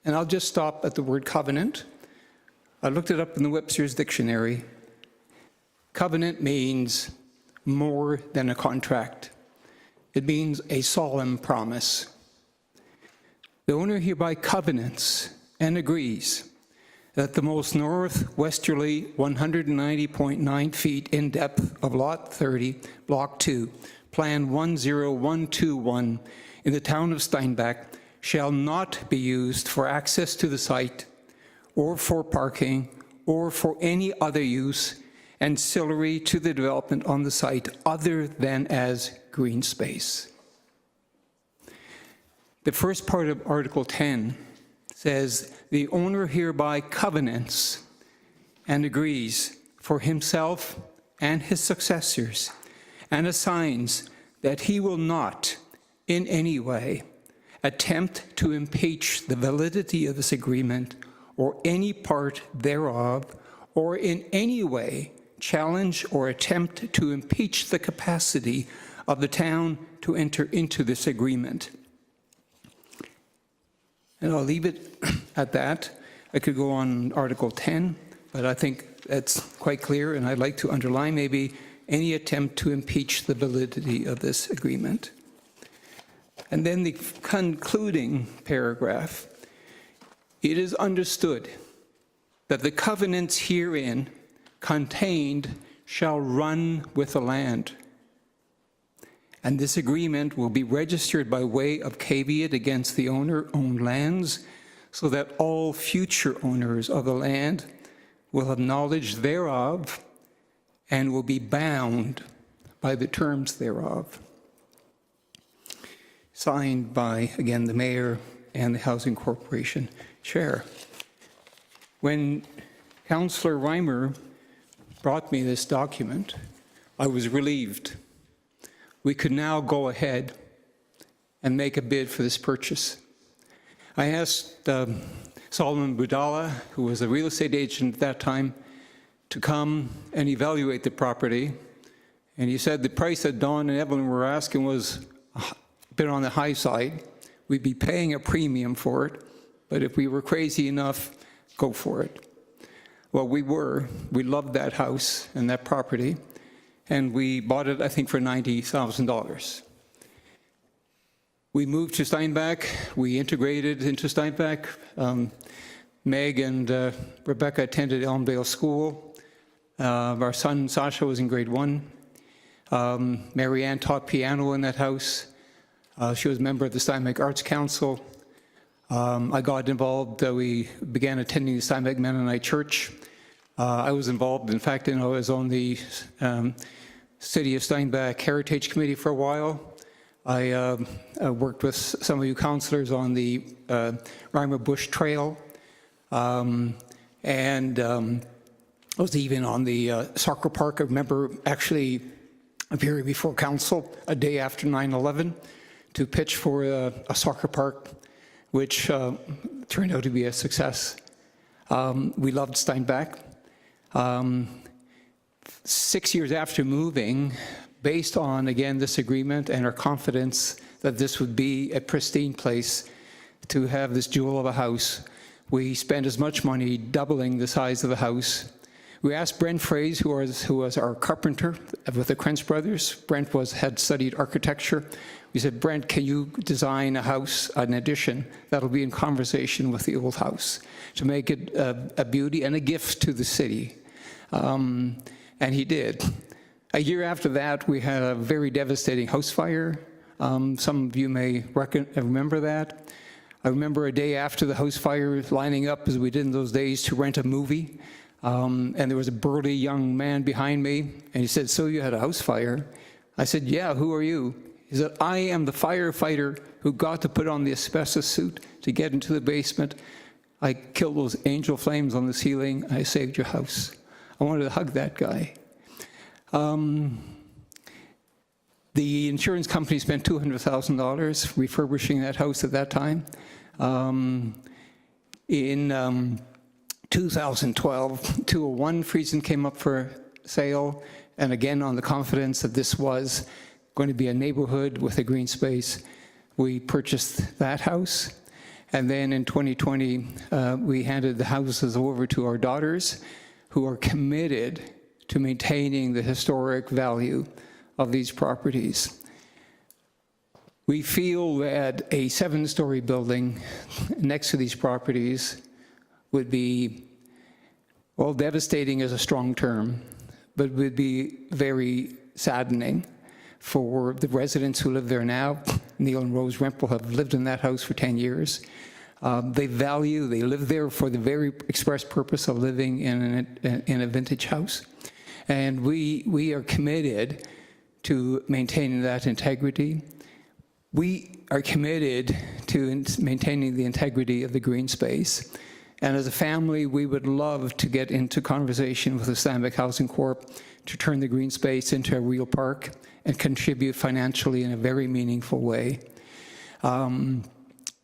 and I'll just stop at the word covenant. I looked it up in the Webster's Dictionary. Covenant means more than a contract. It means a solemn promise. The owner hereby covenants and agrees that the most northwesterly 190.9 feet in depth of Lot 30, Block 2, Plan 10121 in the town of Steinbach shall not be used for access to the site or for parking or for any other use ancillary to the development on the site other than as green space. The first part of Article 10 says, "The owner hereby covenants and agrees for himself and his successors and assigns that he will not in any way attempt to impeach the validity of this agreement or any part thereof, or in any way challenge or attempt to impeach the capacity of the town to enter into this agreement." And I'll leave it at that. I could go on Article 10, but I think that's quite clear, and I'd like to underline maybe any attempt to impeach the validity of this agreement. And then the concluding paragraph, "It is understood that the covenants herein contained shall run with the land, and this agreement will be registered by way of caveat against the owner-owned lands, so that all future owners of the land will have knowledge thereof and will be bound by the terms thereof." Signed by, again, the mayor and the Housing Corporation chair. When Councillor Reimer brought me this document, I was relieved. We could now go ahead and make a bid for this purchase. I asked Solomon Budala, who was a real estate agent at that time, to come and evaluate the property. And he said the price that Don and Evelyn were asking was a bit on the high side. We'd be paying a premium for it, but if we were crazy enough, go for it. Well, we were. We loved that house and that property, and we bought it, I think, for $90,000. We moved to Steinbach. We integrated into Steinbach. Meg and Rebecca attended Elmdale School. Our son, Sasha, was in grade 1. Marianne taught piano in that house. She was a member of the Steinbach Arts Council. I got involved. We began attending the Steinbach Mennonite Church. I was involved, in fact, I was on the City of Steinbach Heritage Committee for a while. I worked with some of you councillors on the Reimer Bush Trail, and I was even on the soccer park. I remember actually appearing before council a day after 9/11 to pitch for a soccer park, which turned out to be a success. We loved Steinbach. 6 years after moving, based on, again, this agreement and our confidence that this would be a pristine place to have this jewel of a house, we spent as much money doubling the size of the house. We asked Brent Fraze, who was our carpenter with the Krentz brothers. Brent had studied architecture. We said, Brent, can you design a house, an addition, that'll be in conversation with the old house to make it a beauty and a gift to the city? And he did. A year after that, we had a very devastating house fire. Some of you may remember that. I remember a day after the house fire, lining up, as we did in those days, to rent a movie. And there was a burly young man behind me, and he said, "So you had a house fire?" I said, "Yeah, who are you?" He said, "I am the firefighter who got to put on the asbestos suit to get into the basement. I killed those angel flames on the ceiling. I saved your house." I wanted to hug that guy. The insurance company spent $200,000 refurbishing that house at that time. In 2012, 201 Friesen came up for sale, and again, on the confidence that this was going to be a neighborhood with a green space, we purchased that house. And then in 2020, we handed the houses over to our daughters, who are committed to maintaining the historic value of these properties. We feel that a 7-story building next to these properties would be, well, devastating is a strong term, but would be very saddening for the residents who live there now. Neil and Rose Rempel have lived in that house for 10 years. They live there for the very express purpose of living in a vintage house. And we are committed to maintaining that integrity. We are committed to maintaining the integrity of the green space. And as a family, we would love to get into conversation with the Steinbach Housing Corp to turn the green space into a real park and contribute financially in a very meaningful way.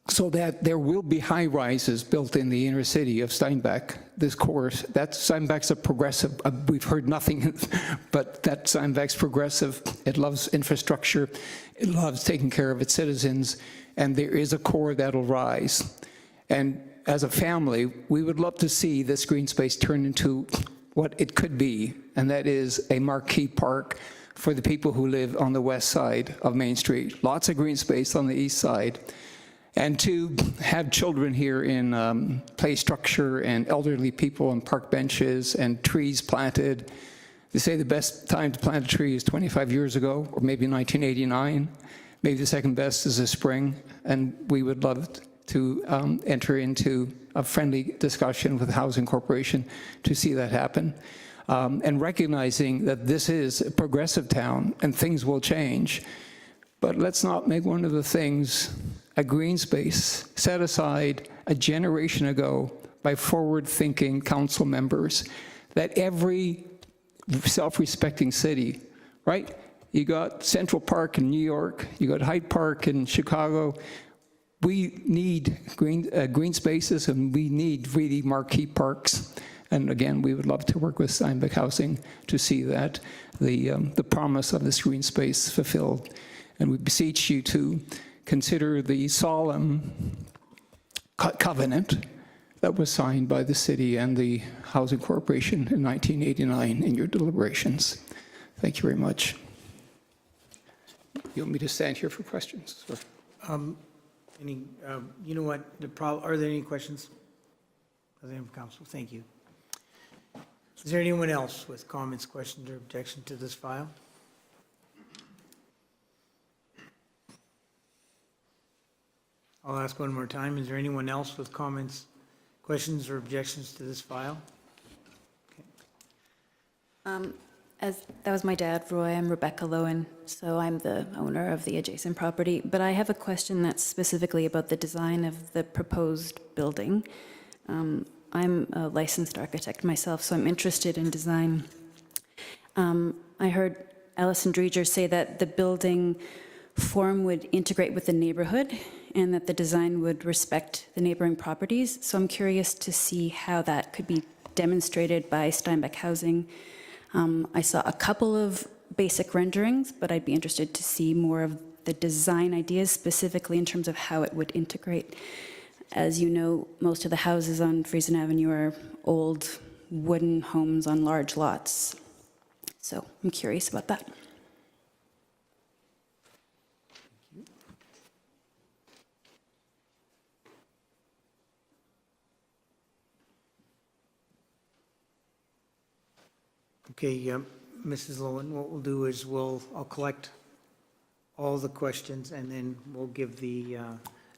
So that there will be high rises built in the inner city of Steinbach. This course, that Steinbach's a progressive, we've heard nothing, but that Steinbach's progressive. It loves infrastructure. It loves taking care of its citizens. And there is a core that'll rise. And as a family, we would love to see this green space turn into what it could be, and that is a marquee park for the people who live on the west side of Main Street. Lots of green space on the east side. And to have children here in play structure and elderly people on park benches and trees planted. They say the best time to plant a tree is 25 years ago, or maybe 1989. Maybe the second best is the spring. And we would love to enter into a friendly discussion with the Housing Corporation to see that happen. And recognizing that this is a progressive town and things will change. But let's not make one of the things a green space set aside a generation ago by forward-thinking council members, that every self-respecting city, right? You got Central Park in New York, you got Hyde Park in Chicago. We need green spaces, and we need really marquee parks. And again, we would love to work with Steinbach Housing to see that the promise of this green space fulfilled. And we beseech you to consider the solemn covenant that was signed by the city and the Housing Corporation in 1989 in your deliberations. Thank you very much. You want me to stand here for questions? You know what, are there any questions? Council, thank you. Is there anyone else with comments, questions, or objection to this file? I'll ask one more time. Is there anyone else with comments, questions, or objections to this file? Okay. That was my dad, Roy. I'm Rebecca Lowen, so I'm the owner of the adjacent property. But I have a question that's specifically about the design of the proposed building. I'm a licensed architect myself, so I'm interested in design. I heard Alison Dreger say that the building form would integrate with the neighborhood and that the design would respect the neighboring properties. So I'm curious to see how that could be demonstrated by Steinbach Housing. I saw a couple of basic renderings, but I'd be interested to see more of the design ideas, specifically in terms of how it would integrate. As you know, most of the houses on Friesen Avenue are old wooden homes on large lots. So I'm curious about that. Okay, Mrs. Lowen, what we'll do is I'll collect all the questions and then we'll give the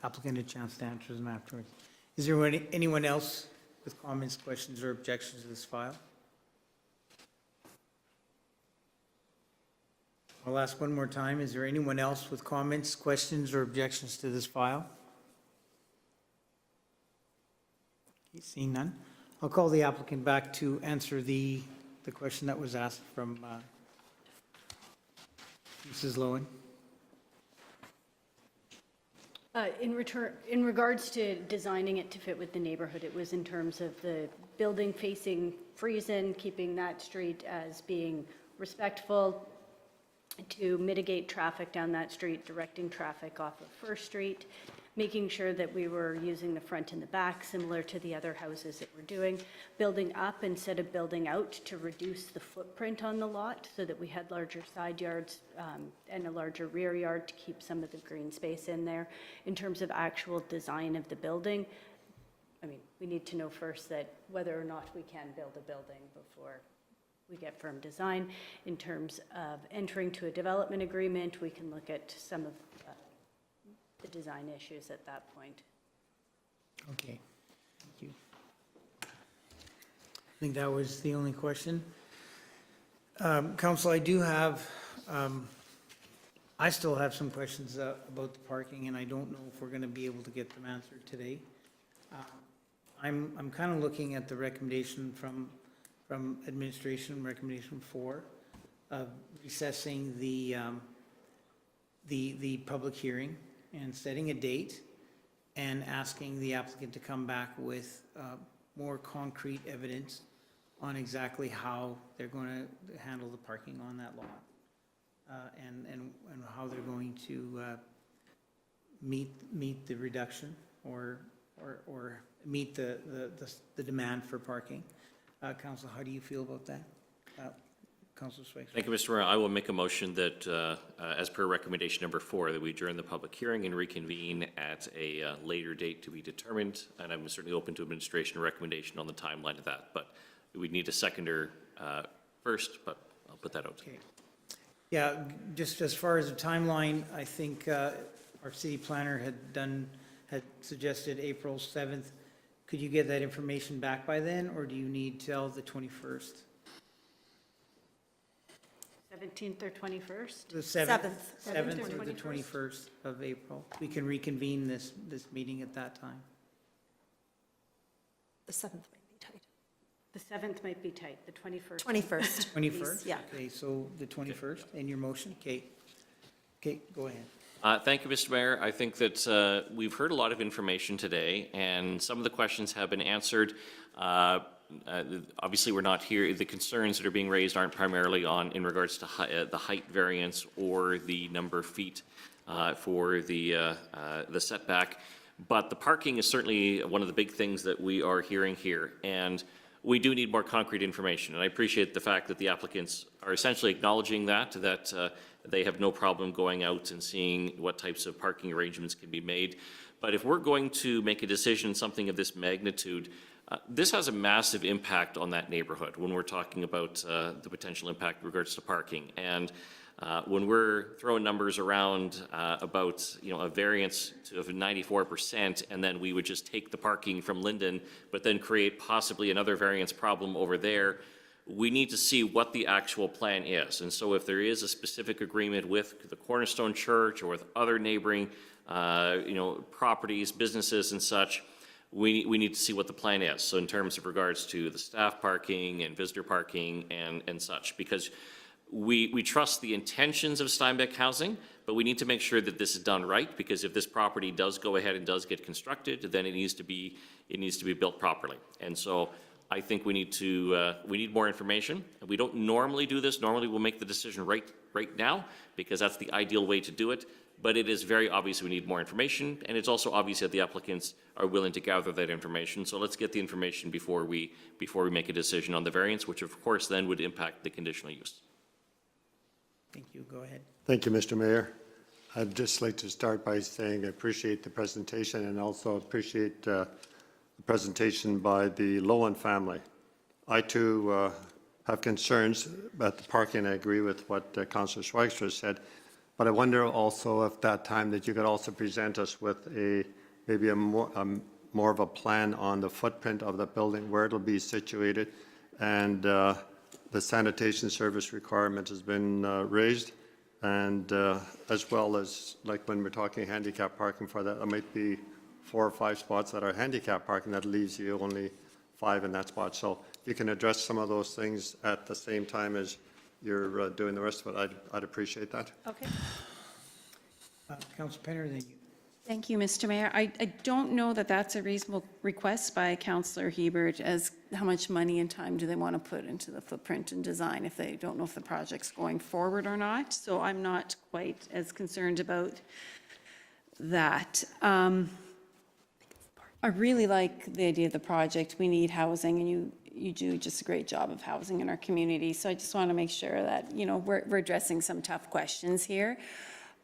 applicant a chance to answer them afterwards. Is there anyone else with comments, questions, or objections to this file? I'll ask one more time. Is there anyone else with comments, questions, or objections to this file? Okay, seeing none. I'll call the applicant back to answer the question that was asked from Mrs. Lowen? In regards to designing it to fit with the neighborhood, it was in terms of the building facing Friesen, keeping that street as being respectful, to mitigate traffic down that street, directing traffic off of First Street, making sure that we were using the front and the back, similar to the other houses that we're doing, building up instead of building out to reduce the footprint on the lot so that we had larger side yards and a larger rear yard to keep some of the green space in there. In terms of actual design of the building, I mean, we need to know first that whether or not we can build a building before we get firm design. In terms of entering to a development agreement, we can look at some of the design issues at that point. Okay, thank you. I think that was the only question. Council, I do have, I still have some questions about the parking, and I don't know if we're going to be able to get them answered today. I'm kind of looking at the recommendation from administration, recommendation 4, of recessing the public hearing and setting a date and asking the applicant to come back with more concrete evidence on exactly how they're going to handle the parking on that lot, and how they're going to meet the reduction or meet the demand for parking. Council, how do you feel about that? Councillor Schweikes. Thank you, Mr. Mayor. I will make a motion that, as per recommendation number 4, that we adjourn the public hearing and reconvene at a later date to be determined. And I'm certainly open to administration recommendation on the timeline of that. But we'd need a seconder first, but I'll put that out. Okay. Yeah, just as far as the timeline, I think our city planner had suggested April 7th. Could you get that information back by then, or do you need till the 21st? 17th or 21st? The 7th. 7th or 7th or the 21st of April. We can reconvene this meeting at that time. The 7th might be tight. The 7th might be tight, the 21st. 21st. 21st? Yeah. Okay, so the 21st in your motion? Okay. Okay, go ahead. Thank you, Mr. Mayor. I think that we've heard a lot of information today, and some of the questions have been answered. Obviously, we're not here. The concerns that are being raised aren't primarily in regards to the height variance or the number of feet for the setback, but the parking is certainly one of the big things that we are hearing here, and we do need more concrete information. And I appreciate the fact that the applicants are essentially acknowledging that they have no problem going out and seeing what types of parking arrangements can be made. But if we're going to make a decision, something of this magnitude, this has a massive impact on that neighborhood when we're talking about the potential impact in regards to parking. And when we're throwing numbers around about a variance of 94%, and then we would just take the parking from Linden, but then create possibly another variance problem over there, we need to see what the actual plan is. And so if there is a specific agreement with the Cornerstone Church or with other neighboring properties, businesses and such, we need to see what the plan is. So in terms of regards to the staff parking and visitor parking and such, because we trust the intentions of Steinbach Housing, but we need to make sure that this is done right, because if this property does go ahead and does get constructed, then it needs to be built properly. And so I think we need more information. We don't normally do this. Normally we'll make the decision right now, because that's the ideal way to do it. But it is very obvious we need more information, and it's also obvious that the applicants are willing to gather that information. So let's get the information before we make a decision on the variance, which of course then would impact the conditional use. Thank you. Go ahead. Thank you, Mr. Mayor. I'd just like to start by saying I appreciate the presentation, and also appreciate the presentation by the Lowen family. I too have concerns about the parking. I agree with what Councillor Schweikes said, but I wonder also if that time that you could also present us with maybe a more of a plan on the footprint of the building, where it'll be situated, and the sanitation service requirement has been raised, and as well as, like when we're talking handicap parking for that, there might be 4 or 5 spots that are handicap parking, that leaves you only 5 in that spot. So if you can address some of those things at the same time as you're doing the rest of it, I'd appreciate that. Okay. Councillor Penner, then you. Thank you, Mr. Mayor. I don't know that that's a reasonable request by Councillor Hebert, as how much money and time do they want to put into the footprint and design if they don't know if the project's going forward or not. So I'm not quite as concerned about that. I really like the idea of the project. We need housing, and you do just a great job of housing in our community. So I just want to make sure that, you know, we're addressing some tough questions here.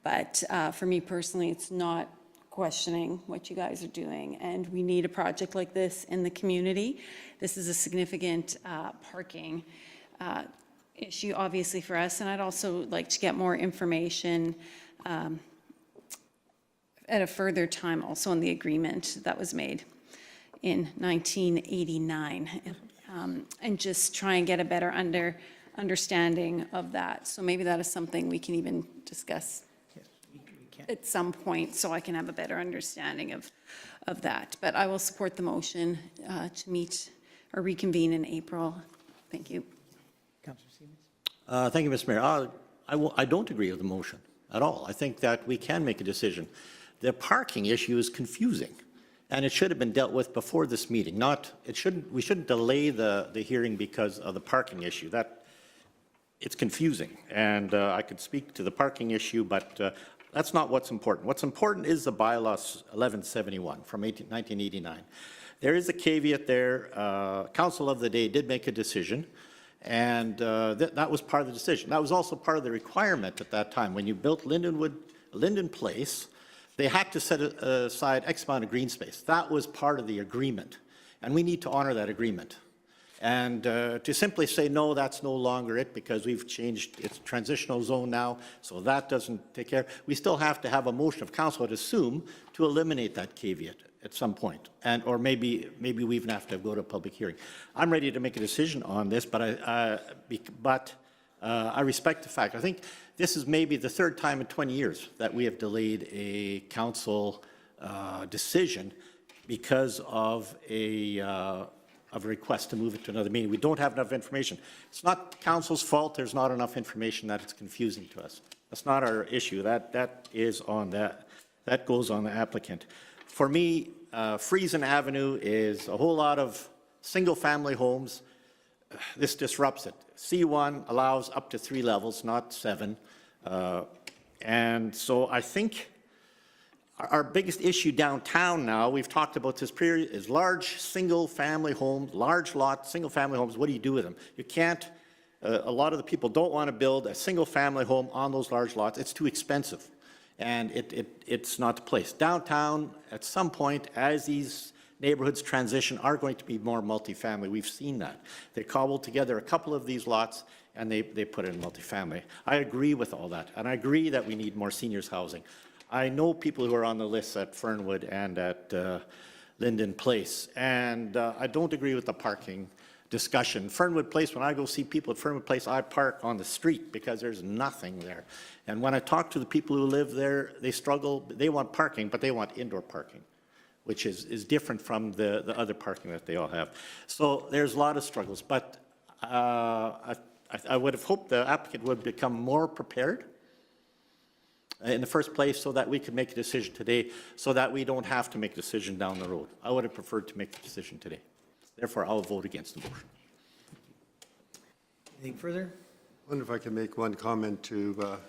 But for me personally, it's not questioning what you guys are doing, and we need a project like this in the community. This is a significant parking issue, obviously, for us, and I'd also like to get more information at a further time also on the agreement that was made in 1989, and just try and get a better understanding of that. So maybe that is something we can even discuss at some point, so I can have a better understanding of that. But I will support the motion to meet or reconvene in April. Thank you. Councillor Siemens. Thank you, Mr. Mayor. I don't agree with the motion at all. I think that we can make a decision. The parking issue is confusing, and it should have been dealt with before this meeting. We shouldn't delay the hearing because of the parking issue. It's confusing, and I could speak to the parking issue, but that's not what's important. What's important is the bylaws 1171 from 1989. There is a caveat there. Council of the day did make a decision, and that was part of the decision. That was also part of the requirement at that time. When you built Linden Place, they had to set aside X amount of green space. That was part of the agreement, and we need to honor that agreement. And to simply say, no, that's no longer it because we've changed its transitional zone now, so that doesn't take care. We still have to have a motion of council, I'd assume, to eliminate that caveat at some point. Or maybe we even have to go to a public hearing. I'm ready to make a decision on this, but I respect the fact. I think this is maybe the third time in 20 years that we have delayed a council decision because of a request to move it to another meeting. We don't have enough information. It's not council's fault. There's not enough information that it's confusing to us. That's not our issue. That is on that goes on the applicant. For me, Friesen Avenue is a whole lot of single-family homes. This disrupts it. C1 allows up to 3 levels, not 7. And so I think our biggest issue downtown now, we've talked about this period, is large single-family homes, large lot, single-family homes. What do you do with them? You can't, a lot of the people don't want to build a single-family home on those large lots. It's too expensive, and it's not the place. Downtown, at some point, as these neighborhoods transition, are going to be more multifamily. We've seen that. They cobbled together a couple of these lots, and they put in multifamily. I agree with all that, and I agree that we need more seniors housing. I know people who are on the list at Fernwood and at Linden Place, and I don't agree with the parking discussion. Fernwood Place, when I go see people at Fernwood Place, I park on the street because there's nothing there. And when I talk to the people who live there, they struggle. They want parking, but they want indoor parking, which is different from the other parking that they all have. So there's a lot of struggles, but I would have hoped the applicant would become more prepared in the first place so that we could make a decision today so that we don't have to make a decision down the road. I would have preferred to make the decision today. Therefore, I'll vote against the motion. Anything further? I wonder if I can make one comment to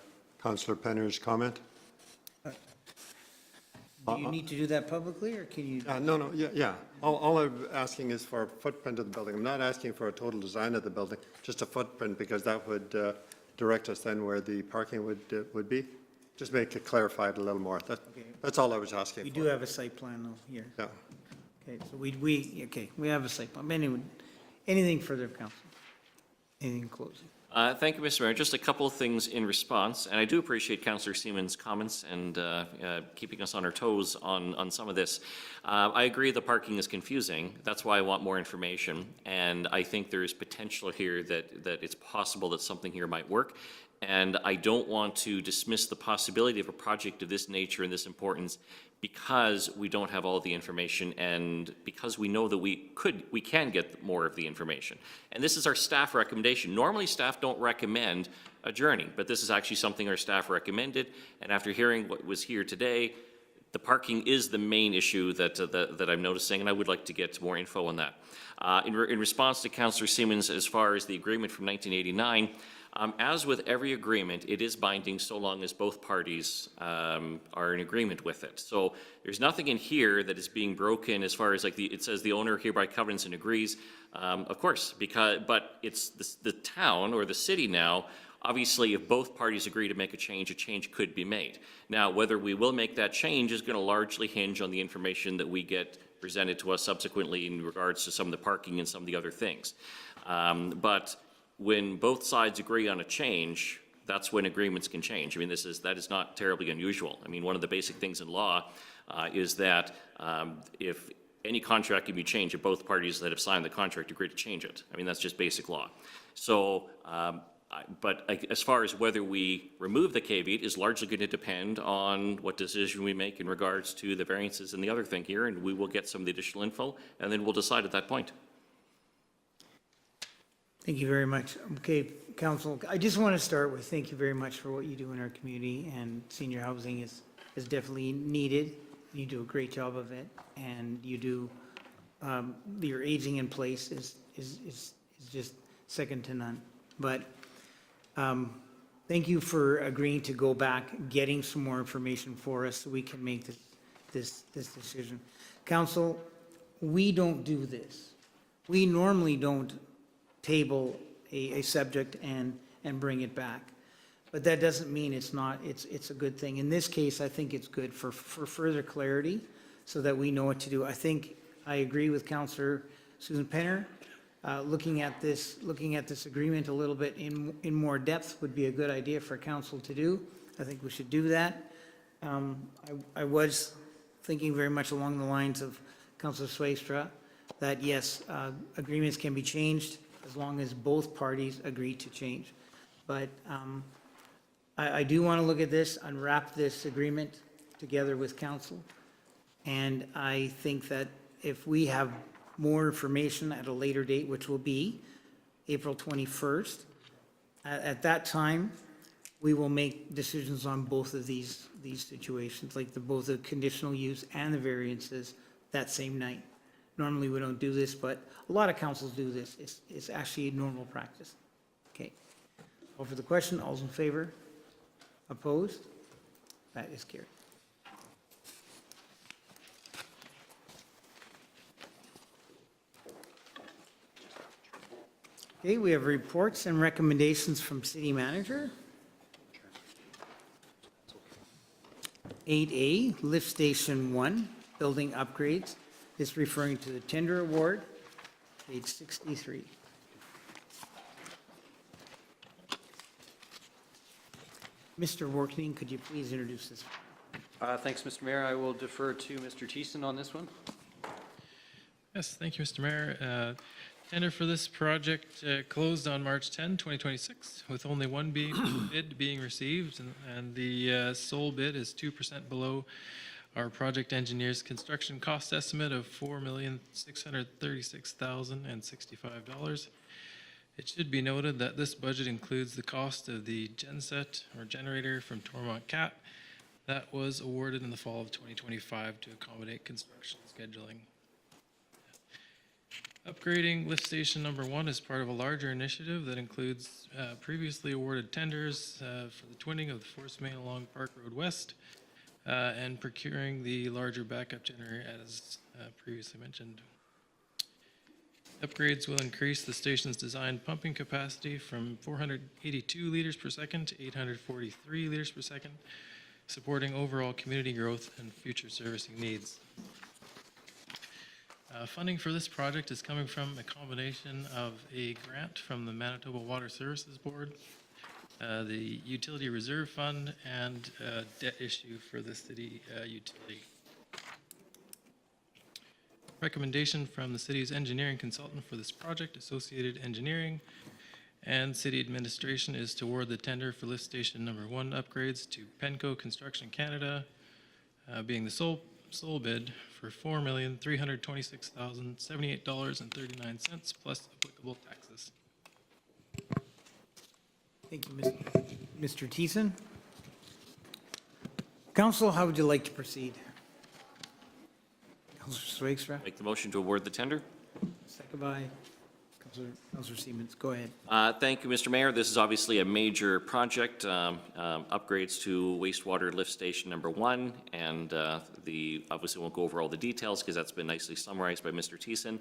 Councillor Penner's comment. Do you need to do that publicly, or can you? No, yeah. All I'm asking is for a footprint of the building. I'm not asking for a total design of the building, just a footprint, because that would direct us then where the parking would be. Just make it clarified a little more. That's all I was asking We for. do have a site plan though here. Yeah. Okay, so we have a site plan. Anyway, anything further, Council? Anything in closing? Thank you, Mr. Mayor. Just a couple of things in response, and I do appreciate Councillor Siemens' comments and keeping us on our toes on some of this. I agree the parking is confusing. That's why I want more information, and I think there is potential here that it's possible that something here might work. And I don't want to dismiss the possibility of a project of this nature and this importance because we don't have all the information and because we know that we can get more of the information. And this is our staff recommendation. Normally, staff don't recommend adjourning, but this is actually something our staff recommended. And after hearing what was here today, the parking is the main issue that I'm noticing, and I would like to get more info on that. In response to Councillor Siemens, as far as the agreement from 1989, as with every agreement, it is binding so long as both parties are in agreement with it. So there's nothing in here that is being broken as far as like it says the owner hereby covenants and agrees. Of course, but it's the town or the city now. Obviously, if both parties agree to make a change could be made. Now, whether we will make that change is going to largely hinge on the information that we get presented to us subsequently in regards to some of the parking and some of the other things. But when both sides agree on a change, that's when agreements can change. I mean, that is not terribly unusual. I mean, one of the basic things in law is that if any contract can be changed, if both parties that have signed the contract agree to change it. I mean, that's just basic law. So, but as far as whether we remove the caveat is largely going to depend on what decision we make in regards to the variances and the other thing here, and we will get some of the additional info, and then we'll decide at that point. Thank you very much. Okay, Council, I just want to start with thank you very much for what you do in our community, and senior housing is definitely needed. You do a great job of it, and you do, your aging in place is just second to none. But thank you for agreeing to go back, getting some more information for us so we can make this decision. Council, we don't do this. We normally don't table a subject and bring it back. But that doesn't mean it's a good thing. In this case, I think it's good for further clarity so that we know what to do. I agree with Councillor Susan Penner. Looking at this agreement a little bit in more depth would be a good idea for council to do. I think we should do that. I was thinking very much along the lines of Councillor Swaystra that yes, agreements can be changed as long as both parties agree to change. But I do want to look at this, unwrap this agreement together with council. And I think that if we have more information at a later date, which will be April 21st, at that time, we will make decisions on both of these situations, like both the conditional use and the variances that same night. Normally, we don't do this, but a lot of councils do this. It's actually a normal practice. Okay. Call for the question. All's in favor? Opposed? That is carried. Okay, we have reports and recommendations from City Manager. 8A, Lift Station 1, building upgrades. This referring to the tender award, page 63. Mr. Workning, could you please introduce this? Thanks, Mr. Mayor. I will defer to Mr. Thiessen on this one. Yes, thank you, Mr. Mayor. Tender for this project closed on March 10, 2026, with only one bid being received, and the sole bid is 2% below our project engineer's construction cost estimate of $4,636,065. It should be noted that this budget includes the cost of the genset or generator from Tormont Cat that was awarded in the fall of 2025 to accommodate construction scheduling. Upgrading lift station number 1 is part of a larger initiative that includes previously awarded tenders for the twinning of the force main along Park Road West and procuring the larger backup generator as previously mentioned. Upgrades will increase the station's designed pumping capacity from 482 liters per second to 843 liters per second, supporting overall community growth and future servicing needs. Funding for this project is coming from a combination of a grant from the Manitoba Water Services Board, the Utility Reserve Fund, and a debt issue for the city utility. Recommendation from the city's engineering consultant for this project, Associated Engineering, And city administration is to award the tender for lift station number 1 upgrades to Penco Construction Canada, being the sole bid for $4,326,078.39 plus applicable taxes. Thank you, Mr. Thiessen. Council, how would you like to proceed? Councillor Swagstra, Make the motion to award the tender. second by Councillor Siemens. Go ahead. Thank you, Mr. Mayor. This is obviously a major project, upgrades to wastewater lift station number 1, and obviously won't go over all the details because that's been nicely summarized by Mr. Thiessen.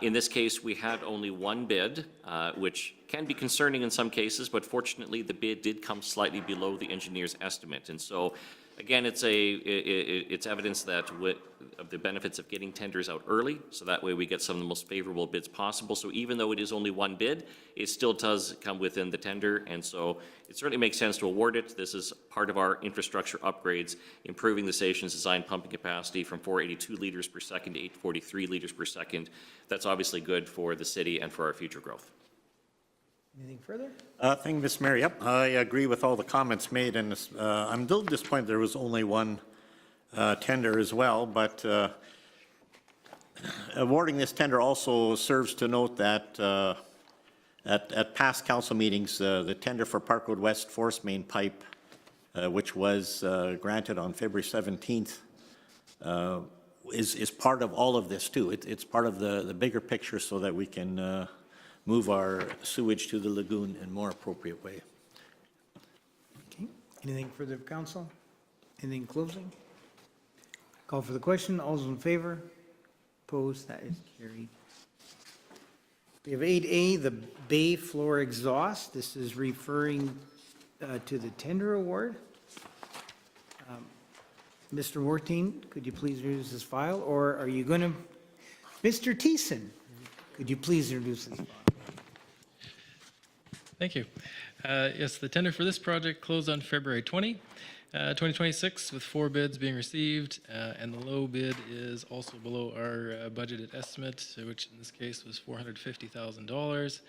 In this case, we had only one bid, which can be concerning in some cases, but fortunately the bid did come slightly below the engineer's estimate. And so, again, it's evidence that of the benefits of getting tenders out early, so that way we get some of the most favorable bids possible. So even though it is only one bid, it still does come within the tender, and so it certainly makes sense to award it. This is part of our infrastructure upgrades, improving the station's design pumping capacity from 482 liters per second to 843 liters per second. That's obviously good for the city and for our future growth. Anything further? Thank you, Mr. Mayor. Yep, I agree with all the comments made, and I'm a little disappointed there was only one tender as well, but awarding this tender also serves to note that at past council meetings, the tender for Park Road West Force Main Pipe, which was granted on February 17th, is part of all of this too. It's part of the bigger picture so that we can move our sewage to the lagoon in a more appropriate way. Okay. Anything further of council? Anything closing? Call for the question. All those in favor? Opposed? That is carried. We have 8A, the bay floor exhaust. This is referring to the tender award. Mr. Worthing, could you please introduce this file, or are you going to? Mr. Thiessen, could you please introduce this file? Thank you. Yes, the tender for this project closed on February 20, 2026, with 4 bids being received, and the low bid is also below our budgeted estimate, which in this case was $450,000.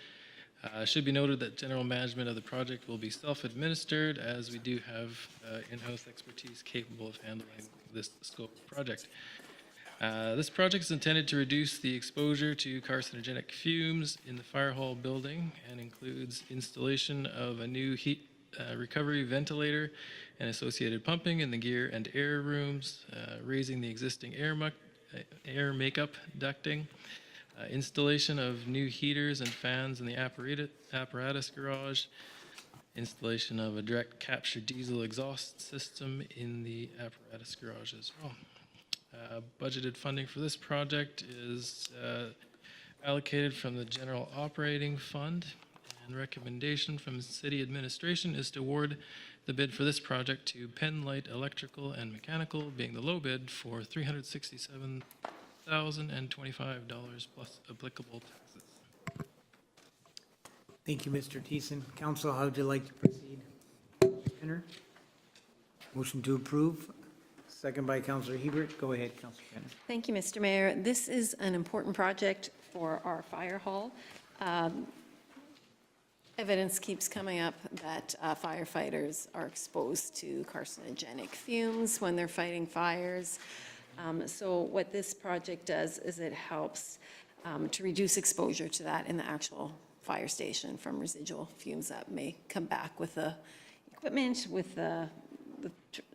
Should be noted that general management of the project will be self-administered, as we do have in-house expertise capable of handling this scope of project. This project is intended to reduce the exposure to carcinogenic fumes in the fire hall building and includes installation of a new heat recovery ventilator and associated pumping in the gear and air rooms, raising the existing air makeup ducting, installation of new heaters and fans in the apparatus garage, installation of a direct capture diesel exhaust system in the apparatus garage as well. Budgeted funding for this project is allocated from the general operating fund, and recommendation from city administration is to award the bid for this project to Penn Light Electrical and Mechanical, being the low bid for $367,025 plus applicable taxes. Thank you, Mr. Thiessen. Council, how would you like to proceed? Penner? Motion to approve. Second by Councillor Hebert. Go ahead, Councillor Penner. Thank you, Mr. Mayor. This is an important project for our fire hall. Evidence keeps coming up that firefighters are exposed to carcinogenic fumes when they're fighting fires. So what this project does is it helps to reduce exposure to that in the actual fire station from residual fumes that may come back with the equipment, with the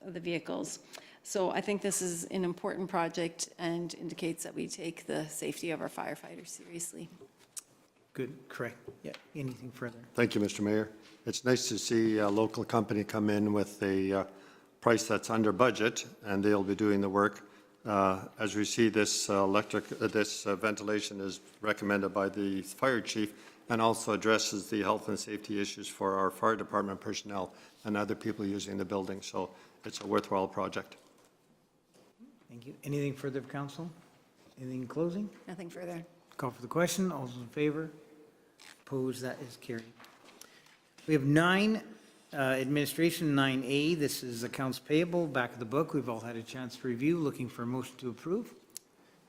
vehicles. So I think this is an important project and indicates that we take the safety of our firefighters seriously. Good, correct. Yeah, anything further? Thank you, Mr. Mayor. It's nice to see a local company come in with a price that's under budget, and they'll be doing the work. As we see, this ventilation is recommended by the fire chief and also addresses the health and safety issues for our fire department personnel and other people using the building. So it's a worthwhile project. Thank you. Anything further of council? Anything in closing? Nothing further. Call for the question. All those in favor? Opposed? That is carried. We have 9, administration 9A. This is accounts payable, back of the book. We've all had a chance to review. Looking for a motion to approve.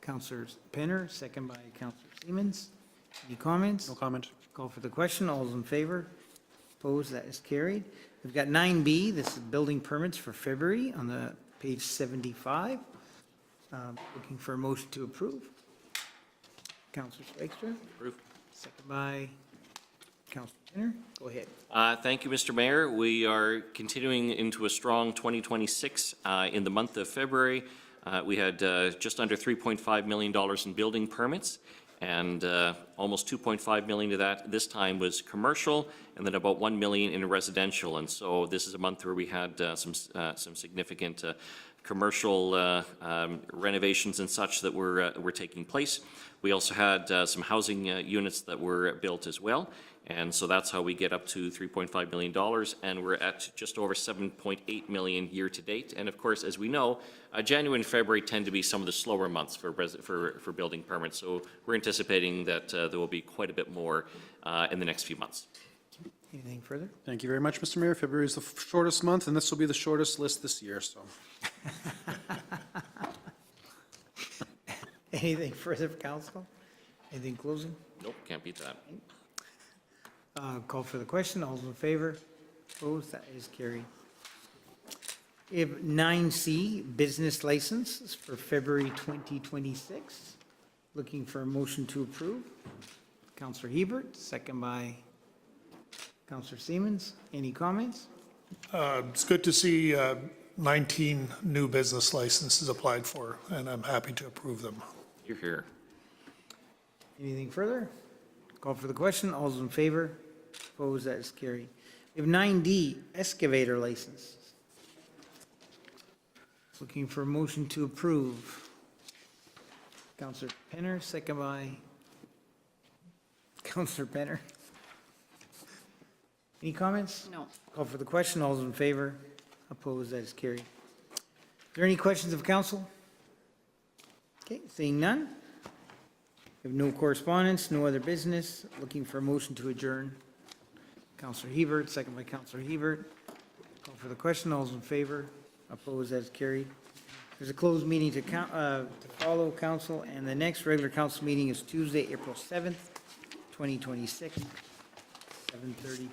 Councillor Penner, second by Councillor Siemens. Any comments? No comment. Call for the question. All those in favor? Opposed? That is carried. We've got 9B. This is building permits for February on the page 75. Looking for a motion to approve. Councillor Dykstra. Approve. Second by Councillor Pinner. Go ahead. Thank you, Mr. Mayor. We are continuing into a strong 2026. In the month of February, we had just under $3.5 million in building permits, and almost $2.5 million of that this time was commercial, and then about $1 million in residential. And so this is a month where we had some significant commercial renovations and such that were taking place. We also had some housing units that were built as well. And so that's how we get up to $3.5 million, and we're at just over $7.8 million year to date. And of course, as we know, January and February tend to be some of the slower months for building permits. So we're anticipating that there will be quite a bit more in the next few months. Anything further? Thank you very much, Mr. Mayor. February is the shortest month, and this will be the shortest list this year, so. Anything further for council? Anything closing? Nope, can't beat that. Call for the question. All those in favor? Opposed? That is carried. We have 9C, business licenses for February 2026. Looking for a motion to approve. Councillor Hebert, second by Councillor Siemens. Any comments? It's good to see 19 new business licenses applied for, and I'm happy to approve them. You're here. Anything further? Call for the question. All those in favor? Opposed? That is carried. We have 9D, excavator license. Looking for a motion to approve. Councillor Penner, second by Councillor Penner. Any comments? No. Call for the question. All those in favor? Opposed? That is carried. Are there any questions of council? Okay, seeing none. We have no correspondence, no other business. Looking for a motion to adjourn. Councillor Hebert, second by Councillor Hebert. Call for the question. All those in favor? Opposed? That is carried. There's a closed meeting to follow, council, and the next regular council meeting is Tuesday, April 7th, 2026, 7:30 p.m.